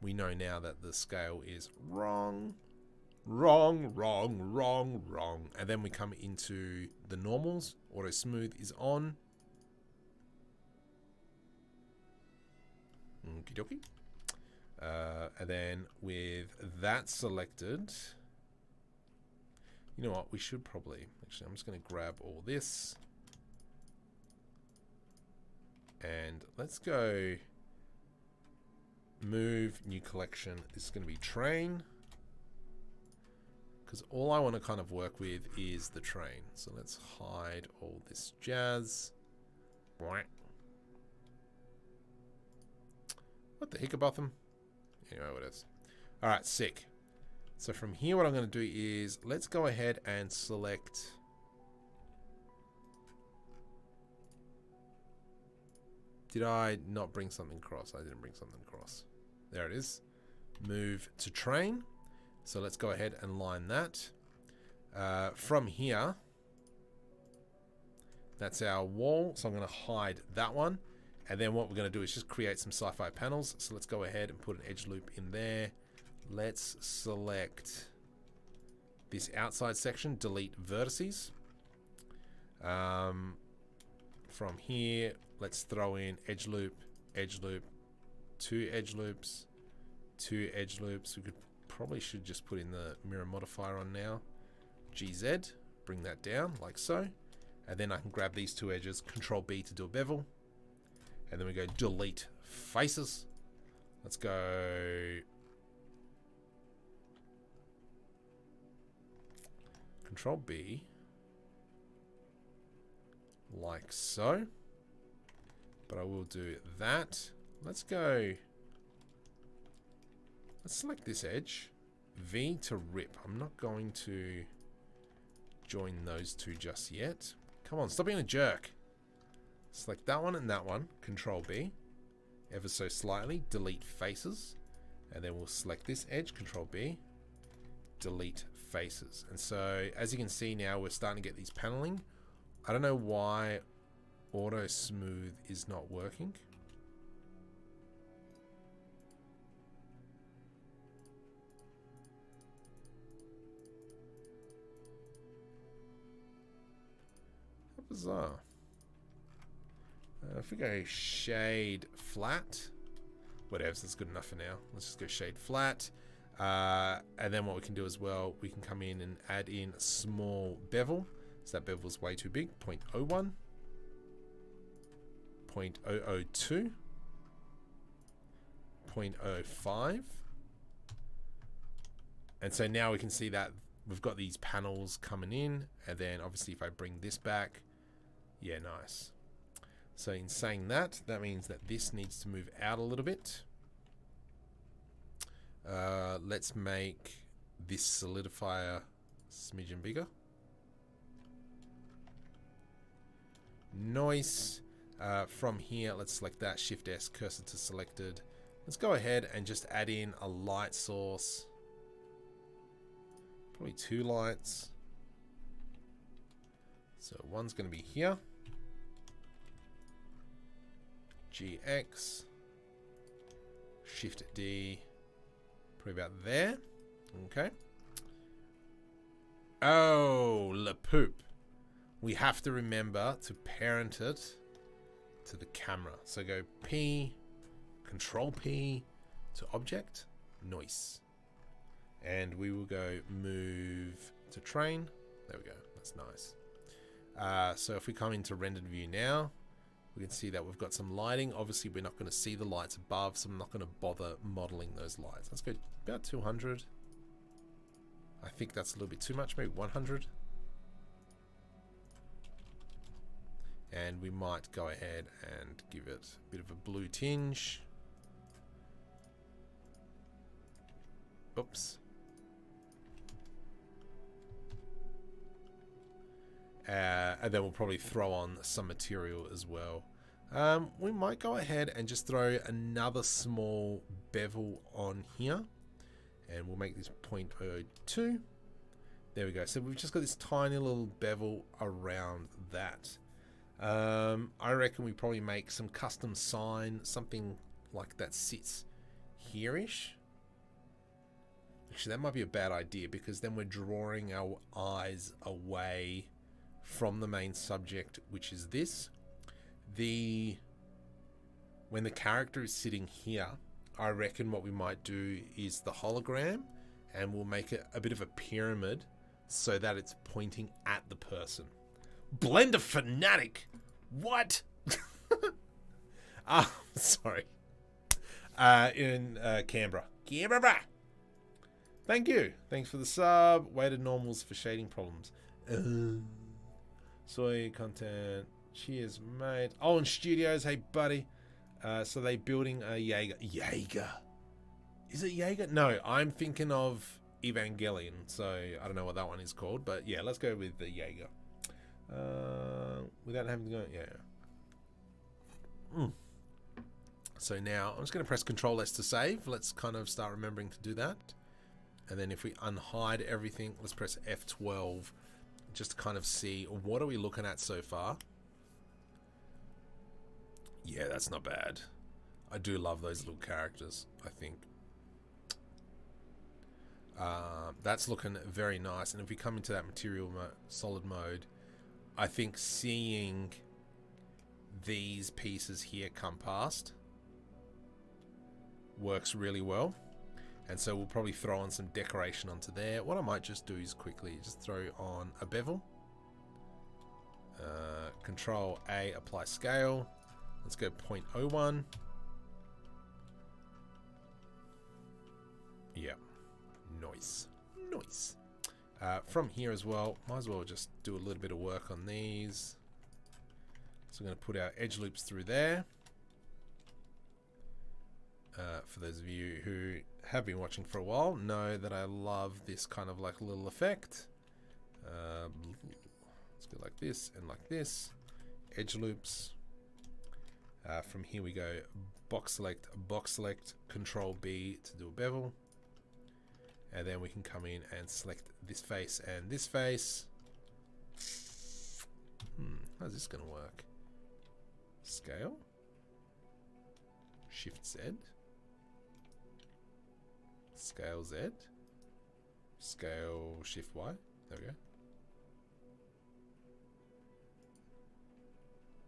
we know now that the scale is wrong. Wrong, wrong, wrong, wrong. And then we come into the normals. Auto smooth is on. Okie dokie. And then with that selected, you know what, we should probably, actually I'm just going to grab all this and let's go move new collection. This is going to be train, because all I want to kind of work with is the train. So let's hide all this jazz. What the hickabotham? Anyway, what else? Alright, sick. So from here, what I'm going to do is, let's go ahead and select... Did I not bring something across? I didn't bring something across. There it is. Move to train. So let's go ahead and line that. From here, that's our wall. So I'm going to hide that one. And then what we're going to do is just create some sci-fi panels. So let's go ahead and put an edge loop in there. Let's select this outside section, delete vertices. From here, let's throw in edge loop, 2 edge loops, 2 edge loops. We probably should just put in the mirror modifier on now. GZ, bring that down like so. And then I can grab these 2 edges, Control B to do a bevel. And then we go delete faces. Let's go Control B, like so. But I will do that. Let's go, let's select this edge, V to rip. I'm not going to join those 2 just yet. Come on, stop being a jerk. Select that one and that one, Control B, ever so slightly, delete faces, and then we'll select this edge, Control B, delete faces. And so as you can see now, we're starting to get these paneling. I don't know why auto smooth is not working. How bizarre. If we go shade flat, whatever, that's good enough for now. Let's just go shade flat. And then what we can do as well, we can come in and add in a small bevel. So that bevel is way too big, 0.01, 0.002, 0.05. And so now we can see that we've got these panels coming in. And then obviously if I bring this back, yeah, nice. So in saying that, that means that this needs to move out a little bit. Let's make this solidifier smidgen bigger. Nice. From here, let's select that, Shift S, cursor to selected. Let's go ahead and just add in a light source. Probably 2 lights. So one's going to be here. GX. Shift D. Probably about there. Okay. Oh, la poop. We have to remember to parent it to the camera. So go P, Control P to object, noise. And we will go move to train. There we go. That's nice. So if we come into rendered view now, we can see that we've got some lighting. Obviously, we're not going to see the lights above, so I'm not going to bother modeling those lights. Let's go about 200. I think that's a little bit too much, maybe 100. And we might go ahead and give it a bit of a blue tinge. Oops. And then we'll probably throw on some material as well. We might go ahead and just throw another small bevel on here. And we'll make this 0.02. There we go. So we've just got this tiny little bevel around that. I reckon we probably make some custom sign, something like that sits here-ish. Actually, that might be a bad idea because then we're drawing our eyes away from the main subject, which is this. When the character is sitting here, I reckon what we might do is the hologram, and we'll make it a bit of a pyramid so that it's pointing at the person. Blender fanatic! What? Sorry. In Canberra. Canberra! Thank you. Thanks for the sub. Weighted normals for shading problems. Soy content. Cheers, mate. Oh, and studios. Hey, buddy. So they building a Jaeger. Jaeger. Is it Jaeger? No, I'm thinking of Evangelion. So I don't know what that one is called. But yeah, let's go with the Jaeger. Without having to go. Yeah. So now I'm just going to press Control S to save. Let's kind of start remembering to do that. And then if we unhide everything, let's press F12 just to kind of see what are we looking at so far. Yeah, that's not bad. I do love those little characters, I think. That's looking very nice. And if we come into that material solid mode, I think seeing these pieces here come past works really well. And so we'll probably throw on some decoration onto there. What I might just do is quickly just throw on a bevel. Control A, apply scale. Let's go 0.01. Yeah, nice. Nice. From here as well, might as well just do a little bit of work on these. So we're going to put our edge loops through there. For those of you who have been watching for a while, know that I love this kind of like little effect. Let's go like this and like this. Edge loops. From here we go box select, Control B to do a bevel. And then we can come in and select this face and this face. How's this going to work? Scale. Shift Z. Scale Z. Scale Shift Y. There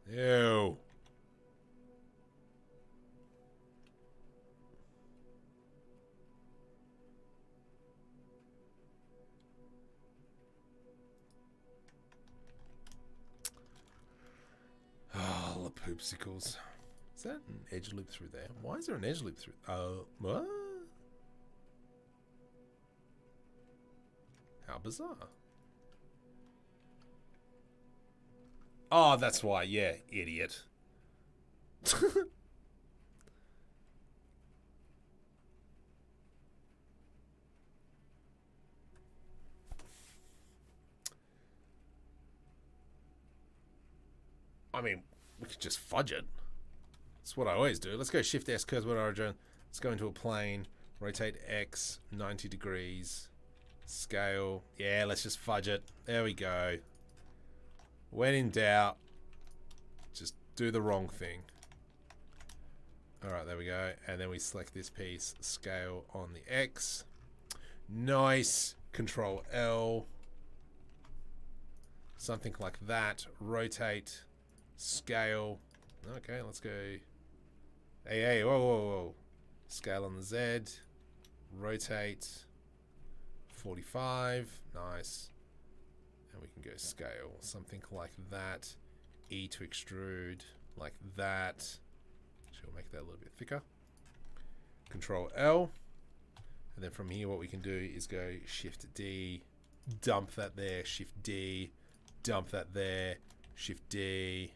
we go. Ew. Oh, the poopsicles. Is that an edge loop through there? Why is there an edge loop through? What? How bizarre. Oh, that's why. Yeah, idiot. I mean, we could just fudge it. That's what I always do. Let's go Shift S, cursor origin. Let's go into a plane. Rotate X 90 degrees. Scale. Yeah, let's just fudge it. There we go. When in doubt, just do the wrong thing. Alright, there we go. And then we select this piece, scale on the X. Nice. Control L. Something like that. Rotate. Scale. Okay, let's go. Hey, whoa, whoa, whoa. Scale on the Z. Rotate. 45. Nice. And we can go scale. Something like that. E to extrude. Like that. We'll make that a little bit thicker. Control L. And then from here what we can do is go Shift D. Dump that there. Shift D. Dump that there. Shift D.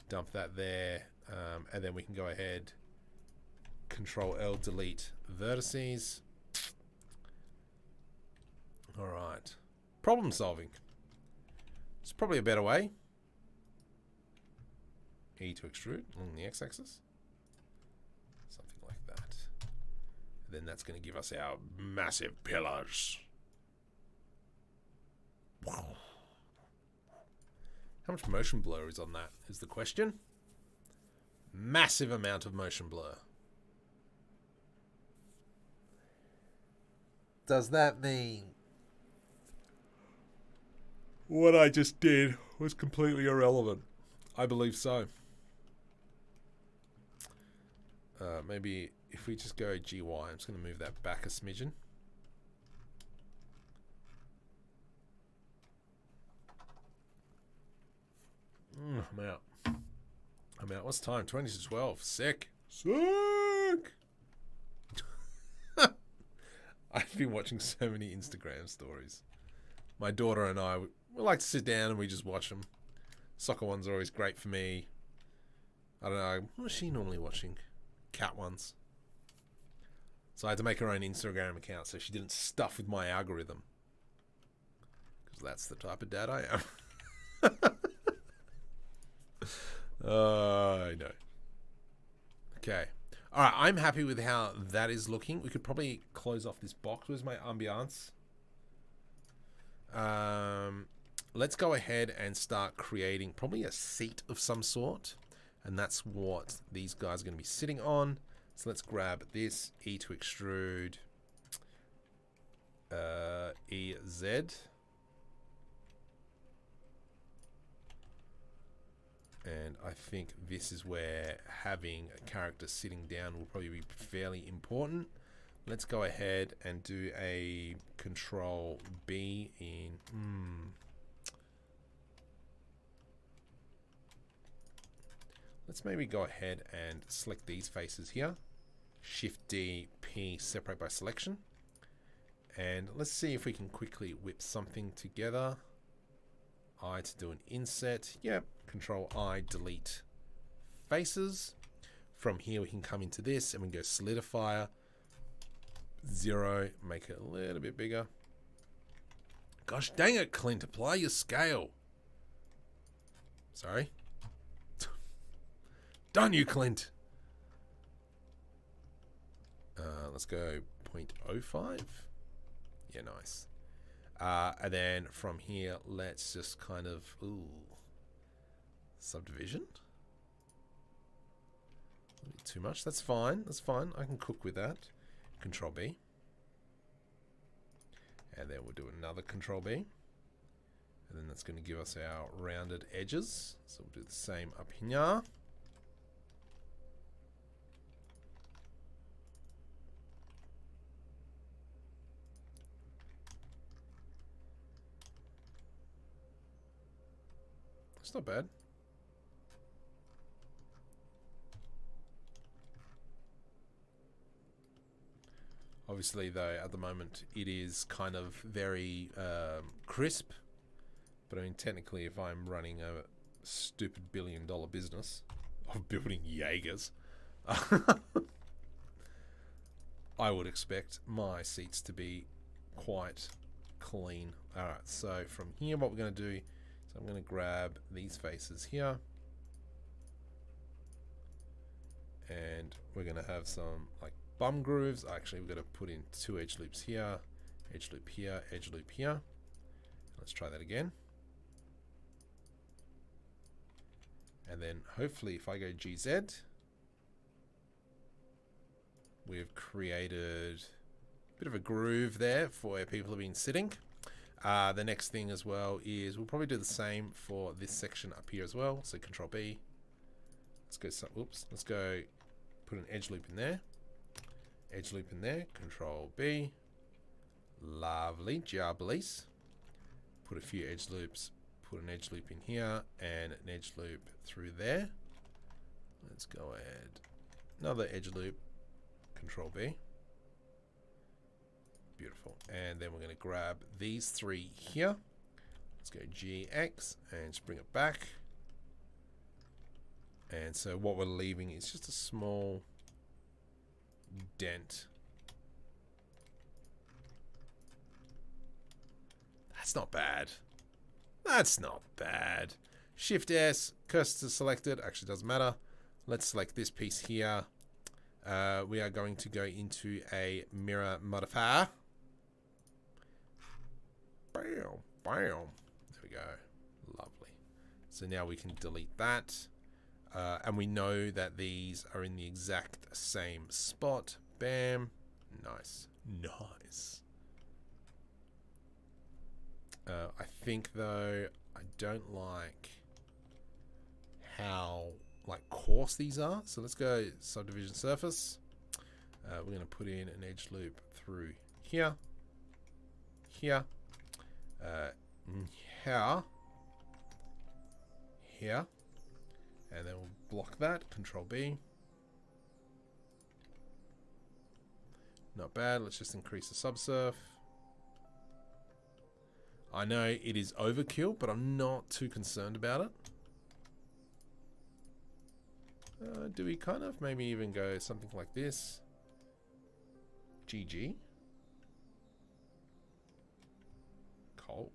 Dump that there. And then we can go ahead. Control L. Delete vertices. Alright. Problem solving. It's probably a better way. E to extrude along the x-axis. Something like that. And then that's going to give us our massive pillars. Wow. How much motion blur is on that is the question. Massive amount of motion blur. Does that mean what I just did was completely irrelevant? I believe so. Maybe if we just go GY, I'm just going to move that back a smidgen. I'm out. I'm out. What's time? 20 to 12. Sick. Sick! I've been watching so many Instagram stories. My daughter and I, we like to sit down and we just watch them. Soccer ones are always great for me. I don't know. What is she normally watching? Cat ones. So I had to make her own Instagram account so she didn't stuff with my algorithm. Because that's the type of dad I am. I know. Okay. Alright, I'm happy with how that is looking. We could probably close off this box. Where's my ambiance? Let's go ahead and start creating probably a seat of some sort. And that's what these guys are going to be sitting on. So let's grab this, E to extrude, EZ. And I think this is where having a character sitting down will probably be fairly important. Let's go ahead and do a Control B in... Let's maybe go ahead and select these faces here. Shift D, P, separate by selection. And let's see if we can quickly whip something together. I to do an inset. Yep. Control I, delete faces. From here we can come into this and we can go solidifier. 0, make it a little bit bigger. Gosh dang it, Clint, apply your scale. Sorry. Done you, Clint. Let's go 0.05. Yeah, nice. And then from here, let's just kind of, subdivision. Too much. That's fine. That's fine. I can cook with that. Control B. And then we'll do another Control B. And then that's going to give us our rounded edges. So we'll do the same up here. It's not bad. Obviously, though, at the moment, it is kind of very crisp. But I mean, technically, if I'm running a stupid billion-dollar business of building Jaegers, I would expect my seats to be quite clean. Alright, so from here, what we're going to do is I'm going to grab these faces here. And we're going to have some, like, bum grooves. Actually, we're going to put in 2 edge loops here Edge loop here, edge loop here. Let's try that again. And then hopefully if I go GZ, we've created a bit of a groove there for where people have been sitting. The next thing as well is we'll probably do the same for this section up here as well. So Control B. Let's go, oops, let's go put an edge loop in there. Edge loop in there, Control B. Lovely, jobblies. Put a few edge loops, put an edge loop in here and an edge loop through there. Let's go add another edge loop, Control B. Beautiful. And then we're going to grab these three here. Let's go GX and just bring it back. And so what we're leaving is just a small dent. That's not bad. That's not bad. Shift S, cursor selected. Actually doesn't matter. Let's select this piece here. We are going to go into a mirror modifier. Bam, bam. There we go. Lovely. So now we can delete that. And we know that these are in the exact same spot. Bam. Nice. Nice. I think though, I don't like how coarse these are. So let's go subdivision surface. We're going to put in an edge loop through here. Here. Here. Here. And then we'll block that, Control B. Not bad, let's just increase the subsurf. I know it is overkill, but I'm not too concerned about it. Do we kind of maybe even go something like this? GG. Cool.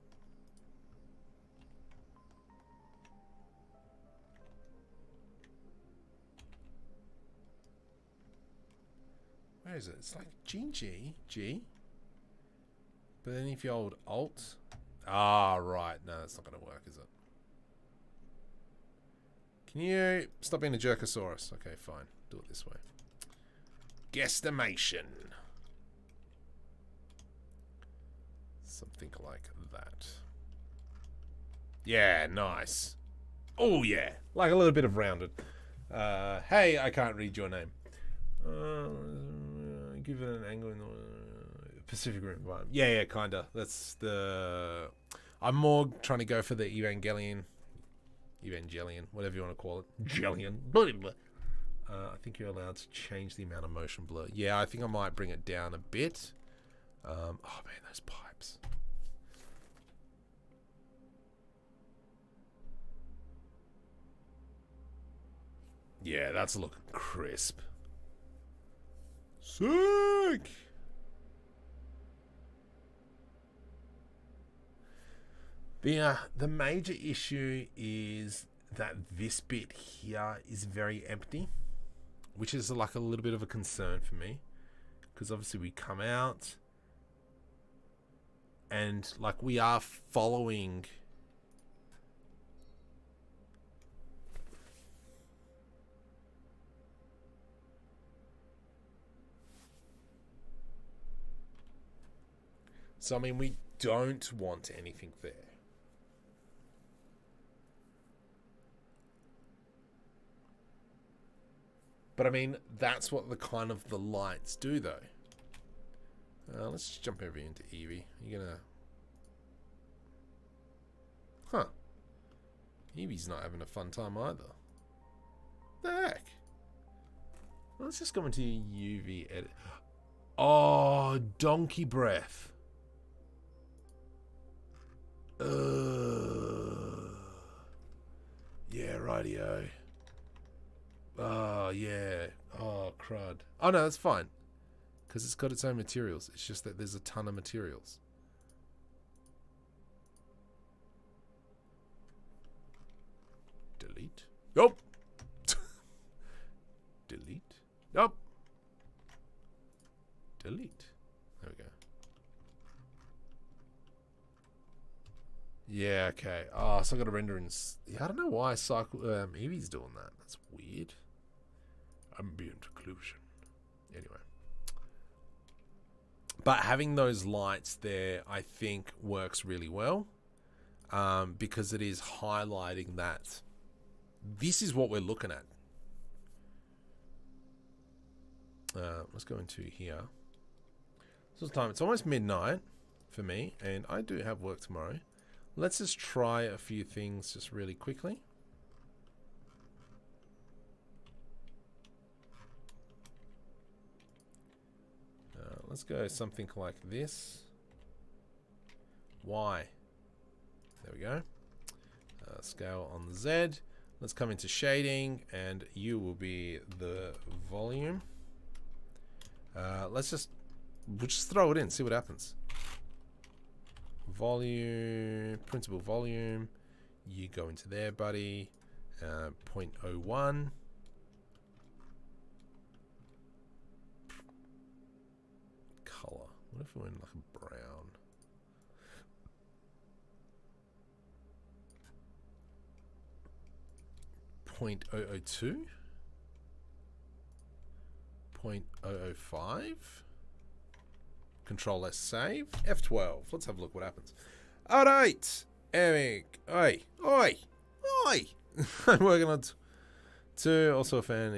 Where is it? It's like GG, G. But then if you hold Alt, right. No, that's not going to work, is it? Can you stop being a jerkosaurus? Okay, fine. Do it this way. Guesstimation. Something like that. Yeah, nice. Oh yeah, like a little bit of rounded. Hey, I can't read your name. Give it an angle in the Pacific Rim vibe. Yeah, kinda. That's the. I'm more trying to go for the Evangelion, whatever you want to call it. Jellion. I think you're allowed to change the amount of motion blur. Yeah, I think I might bring it down a bit. Oh man, those pipes. Yeah, that's looking crisp. Sick! The major issue is that this bit here is very empty, which is like a little bit of a concern for me, because obviously we come out and like we are following so I mean we don't want anything there. But I mean, that's what the kind of the lights do, though. Let's just jump over into Eevee. You're gonna... Huh. Eevee's not having a fun time either. The heck? Let's just go into UV edit. Oh, donkey breath. Yeah, rightio. Oh, yeah. Oh, crud. Oh, no, that's fine. Because it's got its own materials. It's just that there's a ton of materials. Delete. Nope. Delete. Nope. Delete. There we go. Yeah, okay. Oh, so I got to render in... Yeah, I don't know why Cycle Eevee's doing that. That's weird. Ambient occlusion. Anyway. But having those lights there, I think, works really well. Because it is highlighting that this is what we're looking at. Let's go into here. So it's time. It's almost midnight for me, and I do have work tomorrow. Let's just try a few things just really quickly. Let's go something like this. Y. There we go. Scale on the Z. Let's come into shading, and you will be the volume. We'll just throw it in, see what happens. Volume, principal volume. You go into there, buddy. 0.01. Color. What if we went like a brown? .002. 0.005. Control S save. F12. Let's have a look what happens. Alright. Eric. Oi. Oi. Oi. I'm working on two. Also a fan.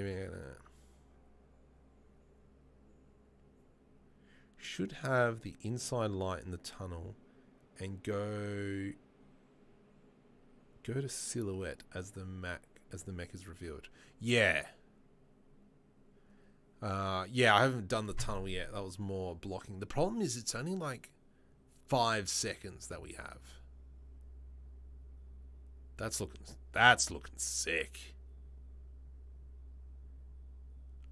Should have the inside light in the tunnel and go to silhouette as the mech is revealed. Yeah. Yeah, I haven't done the tunnel yet. That was more blocking. The problem is it's only like 5 seconds that we have. That's looking sick.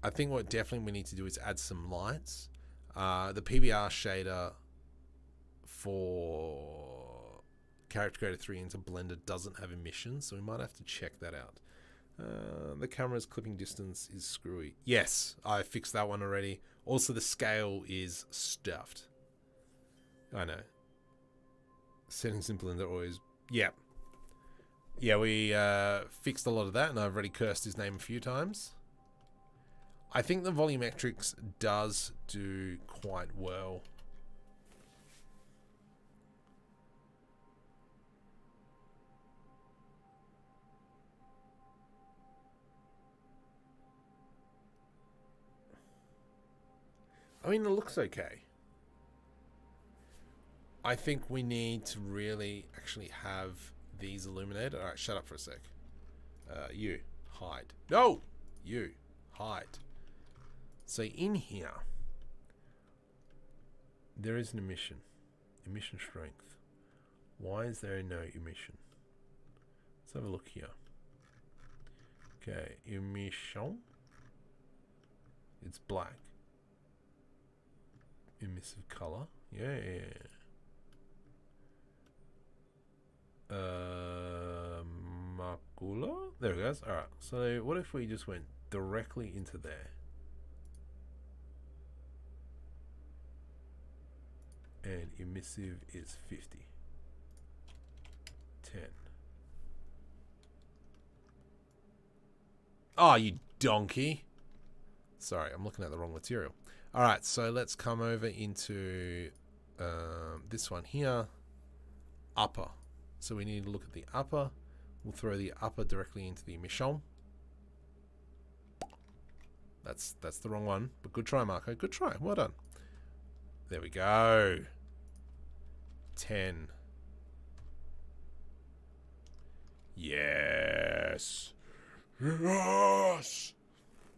I think what definitely we need to do is add some lights. The PBR shader for Character Creator 3 into Blender doesn't have emissions, so we might have to check that out. The camera's clipping distance is screwy. Yes, I fixed that one already. Also, the scale is stuffed. I know. Settings in Blender always... Yeah. Yeah, we fixed a lot of that, and I've already cursed his name a few times. I think the volumetrics does do quite well. I mean, it looks okay. I think we need to really actually have these illuminated. All right, shut up for a sec. You, hide. No! You, hide. So in here, there is an emission. Emission strength. Why is there no emission? Let's have a look here. Okay, emission. It's black. Emissive color. Yeah. Macula. There it goes. Alright, so what if we just went directly into there? And emissive is 50. 10. Oh, you donkey. Sorry, I'm looking at the wrong material. Alright, so let's come over into this one here. Upper. So we need to look at the upper. We'll throw the upper directly into the emission. That's the wrong one. But good try, Marco. Good try. Well done. There we go. 10. Yes. Yes.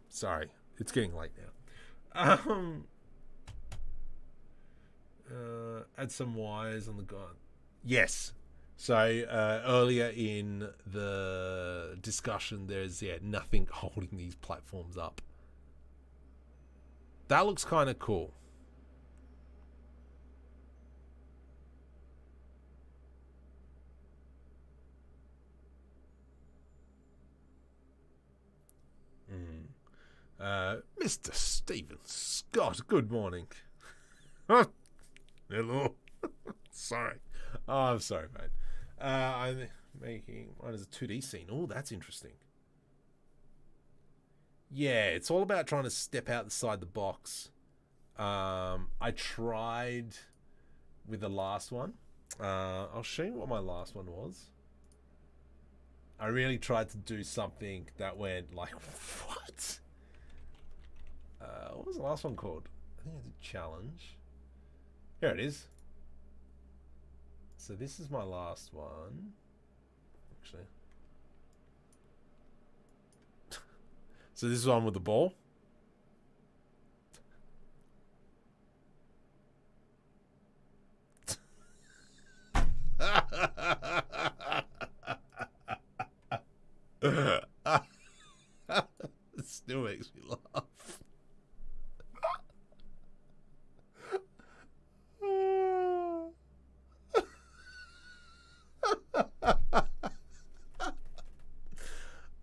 Sorry, it's getting late now. Add some wires on the guard. Yes. So earlier in the discussion, there's nothing holding these platforms up. That looks kind of cool. Mr. Stephen Scott, good morning. Hello. Sorry. Oh, I'm sorry, mate. I'm making one as a 2D scene. Oh, that's interesting. Yeah, it's all about trying to step outside the box. I tried with the last one. I'll show you what my last one was. I really tried to do something that went like, what? What was the last one called? I think it's a challenge. Here it is. So this is my last one. Actually. So this is one with the ball. It still makes me laugh.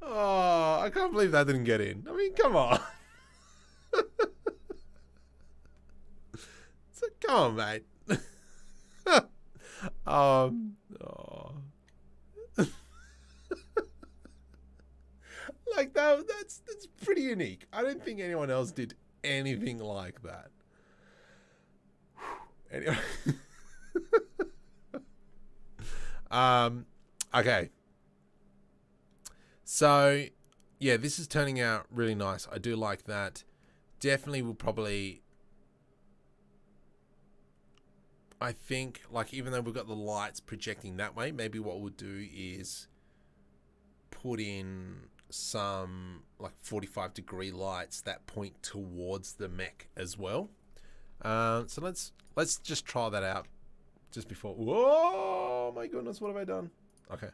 Oh, I can't believe that didn't get in. I mean, come on. So, come on, mate. Oh. Like that's pretty unique. I don't think anyone else did anything like that. Anyway. Okay. So, yeah, this is turning out really nice. I do like that. Definitely will probably... I think, like, even though we've got the lights projecting that way, maybe what we'll do is put in some, like, 45-degree lights that point towards the mech as well. So let's just try that out just before... Whoa, my goodness, what have I done? Okay,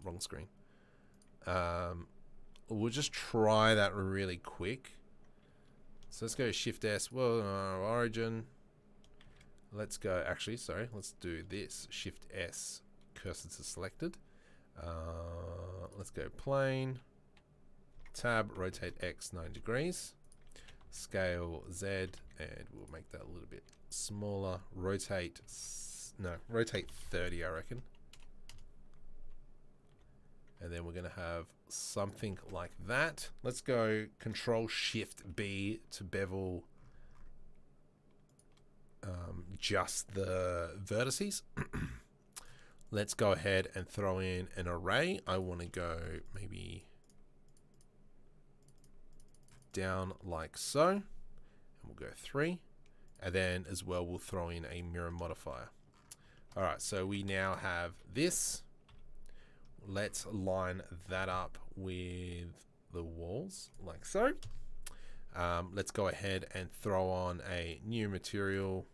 wrong screen. We'll just try that really quick. So let's go Shift S. Well, origin. Let's go. Actually, sorry. Let's do this. Shift S. Cursor to selected. Let's go plane. Tab. Rotate X 9 degrees. Scale Z, and we'll make that a little bit smaller. Rotate. No, rotate 30, I reckon. And then we're going to have something like that. Let's go Control Shift B to bevel just the vertices. Let's go ahead and throw in an array. I want to go maybe down like so. And we'll go 3. And then as well, we'll throw in a mirror modifier. All right, so we now have this. Let's line that up with the walls like so. Let's go ahead and throw on a new material,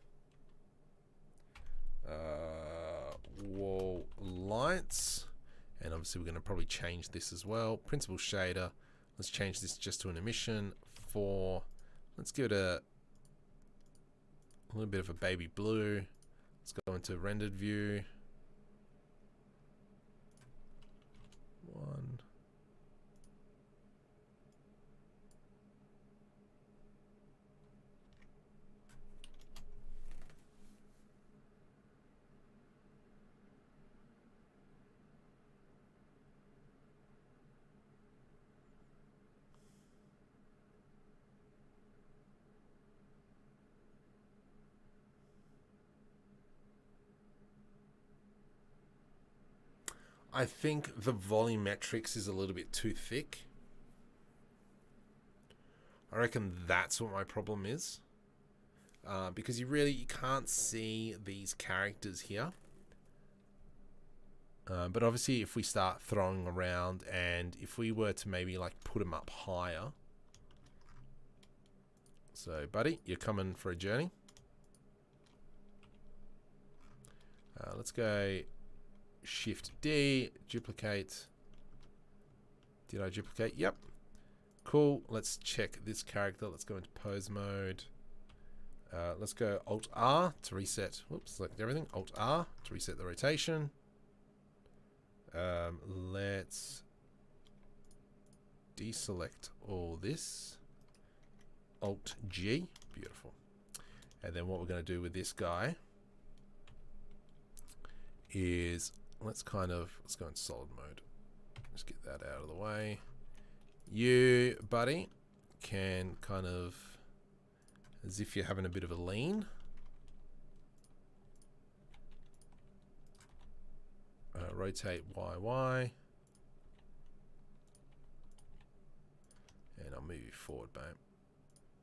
wall lights, and obviously we're going to probably change this as well. Principal shader. Let's change this just to an emission 4. Let's give it a little bit of a baby blue. Let's go into rendered view. 1. I think the volumetrics is a little bit too thick. I reckon that's what my problem is. Because you can't see these characters here. But obviously if we start throwing around, and if we were to maybe like put them up higher. So buddy, you're coming for a journey. Let's go Shift D, duplicate. Did I duplicate? Yep. Cool. Let's check this character. Let's go into pose mode. Let's go Alt R to reset. Whoops, select everything. Alt R to reset the rotation. Let's deselect all this. Alt G. Beautiful. And then what we're going to do with this guy is let's go in solid mode. Just get that out of the way. You, buddy, can kind of, as if you're having a bit of a lean. Rotate Y. And I'll move you forward, babe.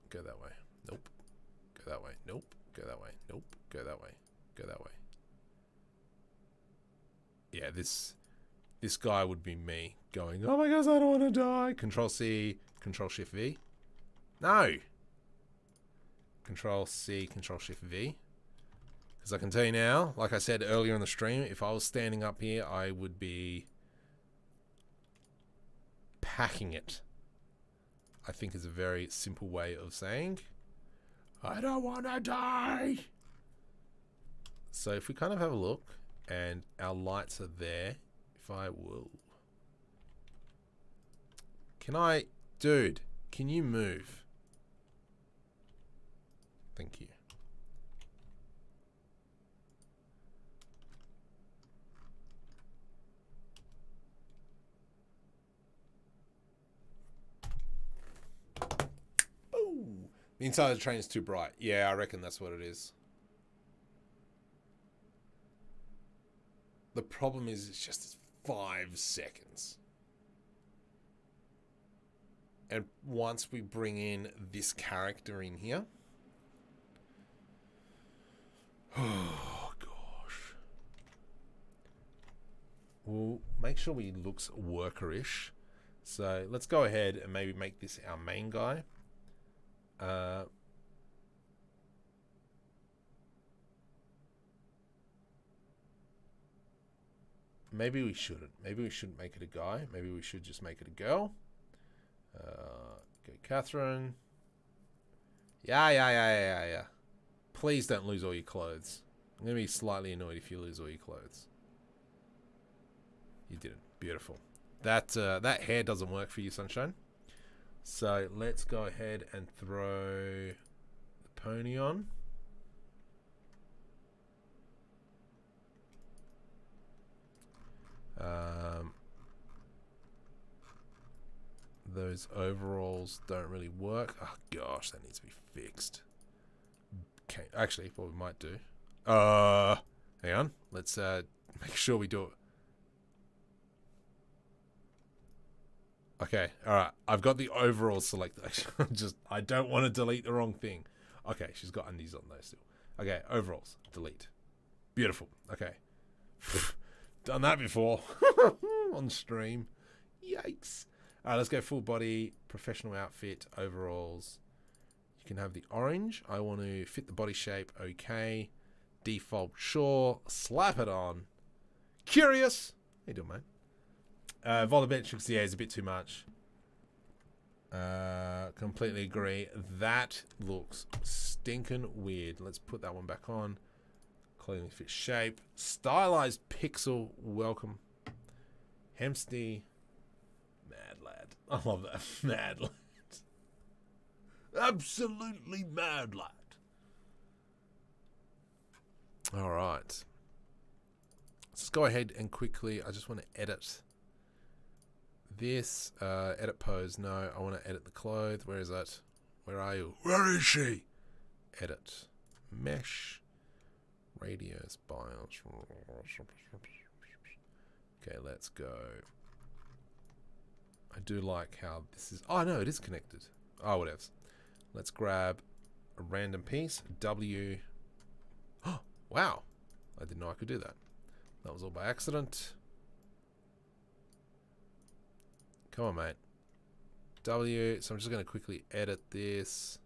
Go that way. Nope. Go that way. Nope. Go that way. Nope. Go that way. Go that way. Yeah, this guy would be me going, oh my gosh, I don't want to die. Control C, Control Shift V. No. Control C, Control Shift V. Because I can tell you now, like I said earlier in the stream, if I was standing up here, I would be packing it. I think is a very simple way of saying, I don't want to die. So if we kind of have a look, and our lights are there, if I will... Dude, can you move? Thank you. Ooh. The inside of the train is too bright. Yeah, I reckon that's what it is. The problem is it's just 5 seconds. And once we bring in this character in here... Oh, gosh. We'll make sure he looks workerish. So let's go ahead and maybe make this our main guy. Maybe we shouldn't. Maybe we shouldn't make it a guy. Maybe we should just make it a girl. Go Catherine. Yeah. Please don't lose all your clothes. I'm going to be slightly annoyed if you lose all your clothes. You didn't. Beautiful. That hair doesn't work for you, Sunshine. So let's go ahead and throw the pony on. Those overalls don't really work. Oh gosh, that needs to be fixed. Okay, actually, what we might do. Hang on. Let's make sure we do it. Okay, all right. I've got the overalls selected. I don't want to delete the wrong thing. Okay, she's got undies on those still. Okay, overalls, delete. Beautiful. Okay. Done that before on stream. Yikes. All right, let's go full body, professional outfit, overalls. You can have the orange. I want to fit the body shape. Okay. Default, sure. Slap it on. Curious. How you doing, mate? Volumetrics, yeah, is a bit too much. Completely agree. That looks stinking weird. Let's put that one back on. Clearly fit shape. Stylized pixel. Welcome. Hempstead. Mad lad. I love that. Mad lad. Absolutely mad lad. All right. Let's go ahead and quickly. I just want to edit this. Edit pose. No, I want to edit the clothes. Where is that? Where are you? Where is she? Edit. Mesh. Radius. BIOS. Okay, let's go. I do like how this is... Oh, no, it is connected. Oh, whatever. Let's grab a random piece. W. Oh, wow. I didn't know I could do that. That was all by accident. Come on, mate. W. So I'm just going to quickly edit this.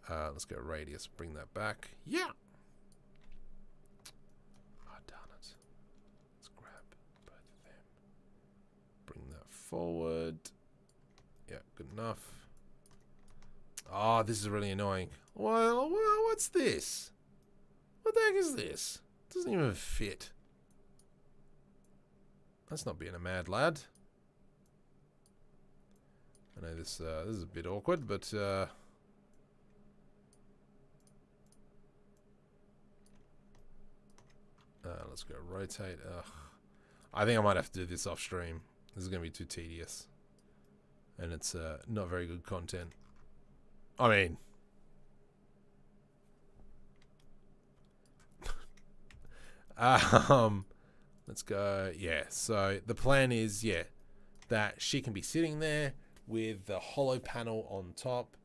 Let's go radius. Bring that back. Yeah. Oh, darn it. Let's grab both of them. Bring that forward. Yeah, good enough. Oh, this is really annoying. Well, what's this? What the heck is this? It doesn't even fit. That's not being a mad lad. I know this is a bit awkward, but let's go rotate. Ugh. I think I might have to do this off stream. This is going to be too tedious. And it's not very good content. I mean... let's go. Yeah, so the plan is, yeah, that she can be sitting there with the hollow panel on top,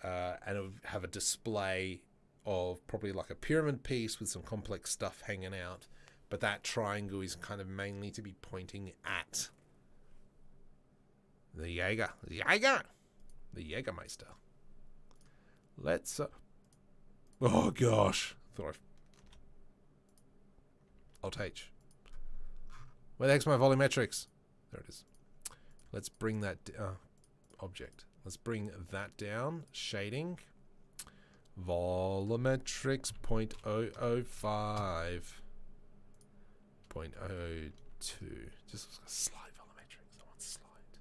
and it'll have a display of probably like a pyramid piece with some complex stuff hanging out. But that triangle is kind of mainly to be pointing at the Jaeger. The Jägermeister. Let's... oh, gosh. Thought Alt-H. Where the heck's my volumetrics? There it is. Let's bring that... object. Let's bring that down. Shading. Volumetrics 0.005. 0.02. Just slide volumetrics. I want slide.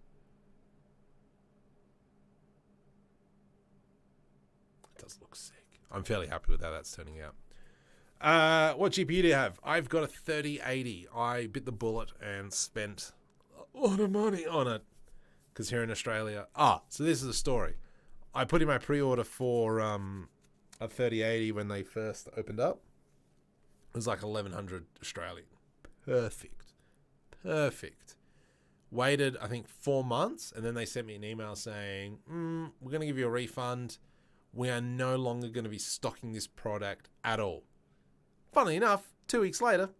It does look sick. I'm fairly happy with how that's turning out. What GPU do you have? I've got a 3080. I bit the bullet and spent a lot of money on it. Because here in Australia... so this is the story. I put in my pre-order for a 3080 when they first opened up. It was like 1100 Australian. Perfect. Waited, I think, 4 months, and then they sent me an email saying, we're going to give you a refund. We are no longer going to be stocking this product at all. Funnily enough, 2 weeks later,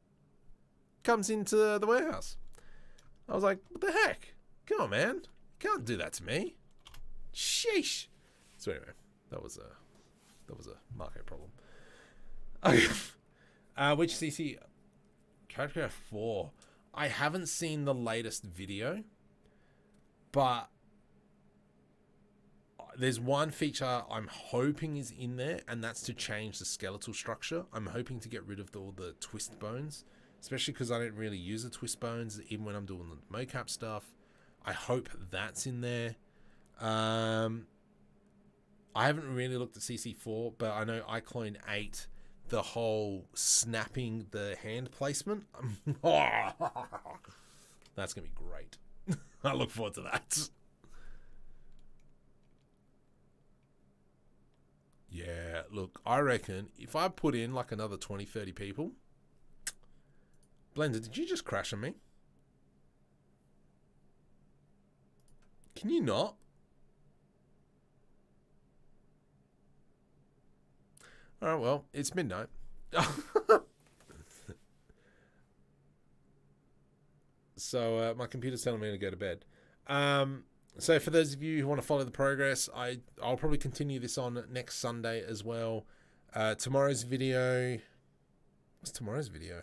comes into the warehouse. I was like, what the heck? Come on, man. You can't do that to me. Sheesh. So anyway, that was a market problem. Okay. Which CC... Character 4. I haven't seen the latest video, but there's one feature I'm hoping is in there, and that's to change the skeletal structure. I'm hoping to get rid of all the twist bones, especially because I don't really use the twist bones even when I'm doing the mocap stuff. I hope that's in there. I haven't really looked at CC4, but I know iClone 8, the whole snapping the hand placement. That's going to be great. I look forward to that. Yeah, look, I reckon if I put in like another 20, 30 people... Blender, did you just crash on me? Can you not? Alright, well, it's midnight. So, my computer's telling me to go to bed. So, for those of you who want to follow the progress, I'll probably continue this on next Sunday as well. Tomorrow's video... What's tomorrow's video?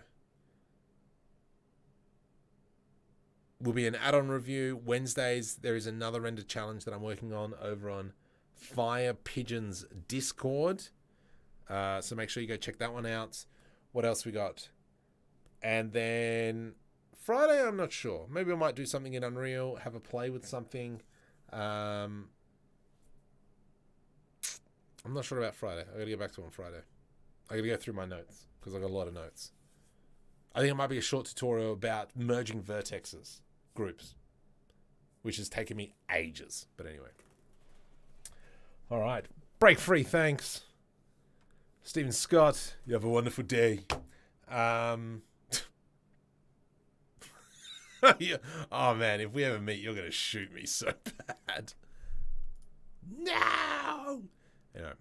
Will be an add-on review. Wednesdays, there is another render challenge that I'm working on over on Fire Pigeon's Discord. So make sure you go check that one out. What else we got? And then Friday, I'm not sure. Maybe I might do something in Unreal, have a play with something. I'm not sure about Friday. I got to get back to it on Friday. I got to go through my notes because I got a lot of notes. I think it might be a short tutorial about merging vertexes, groups, which has taken me ages. But anyway. All right. Break free, thanks. Stephen Scott, you have a wonderful day. Yeah. Oh, man, if we ever meet, you're going to shoot me so bad. No! Anyway.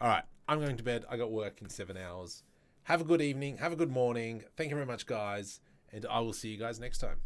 All right, I'm going to bed. I got work in 7 hours. Have a good evening. Have a good morning. Thank you very much, guys. And I will see you guys next time.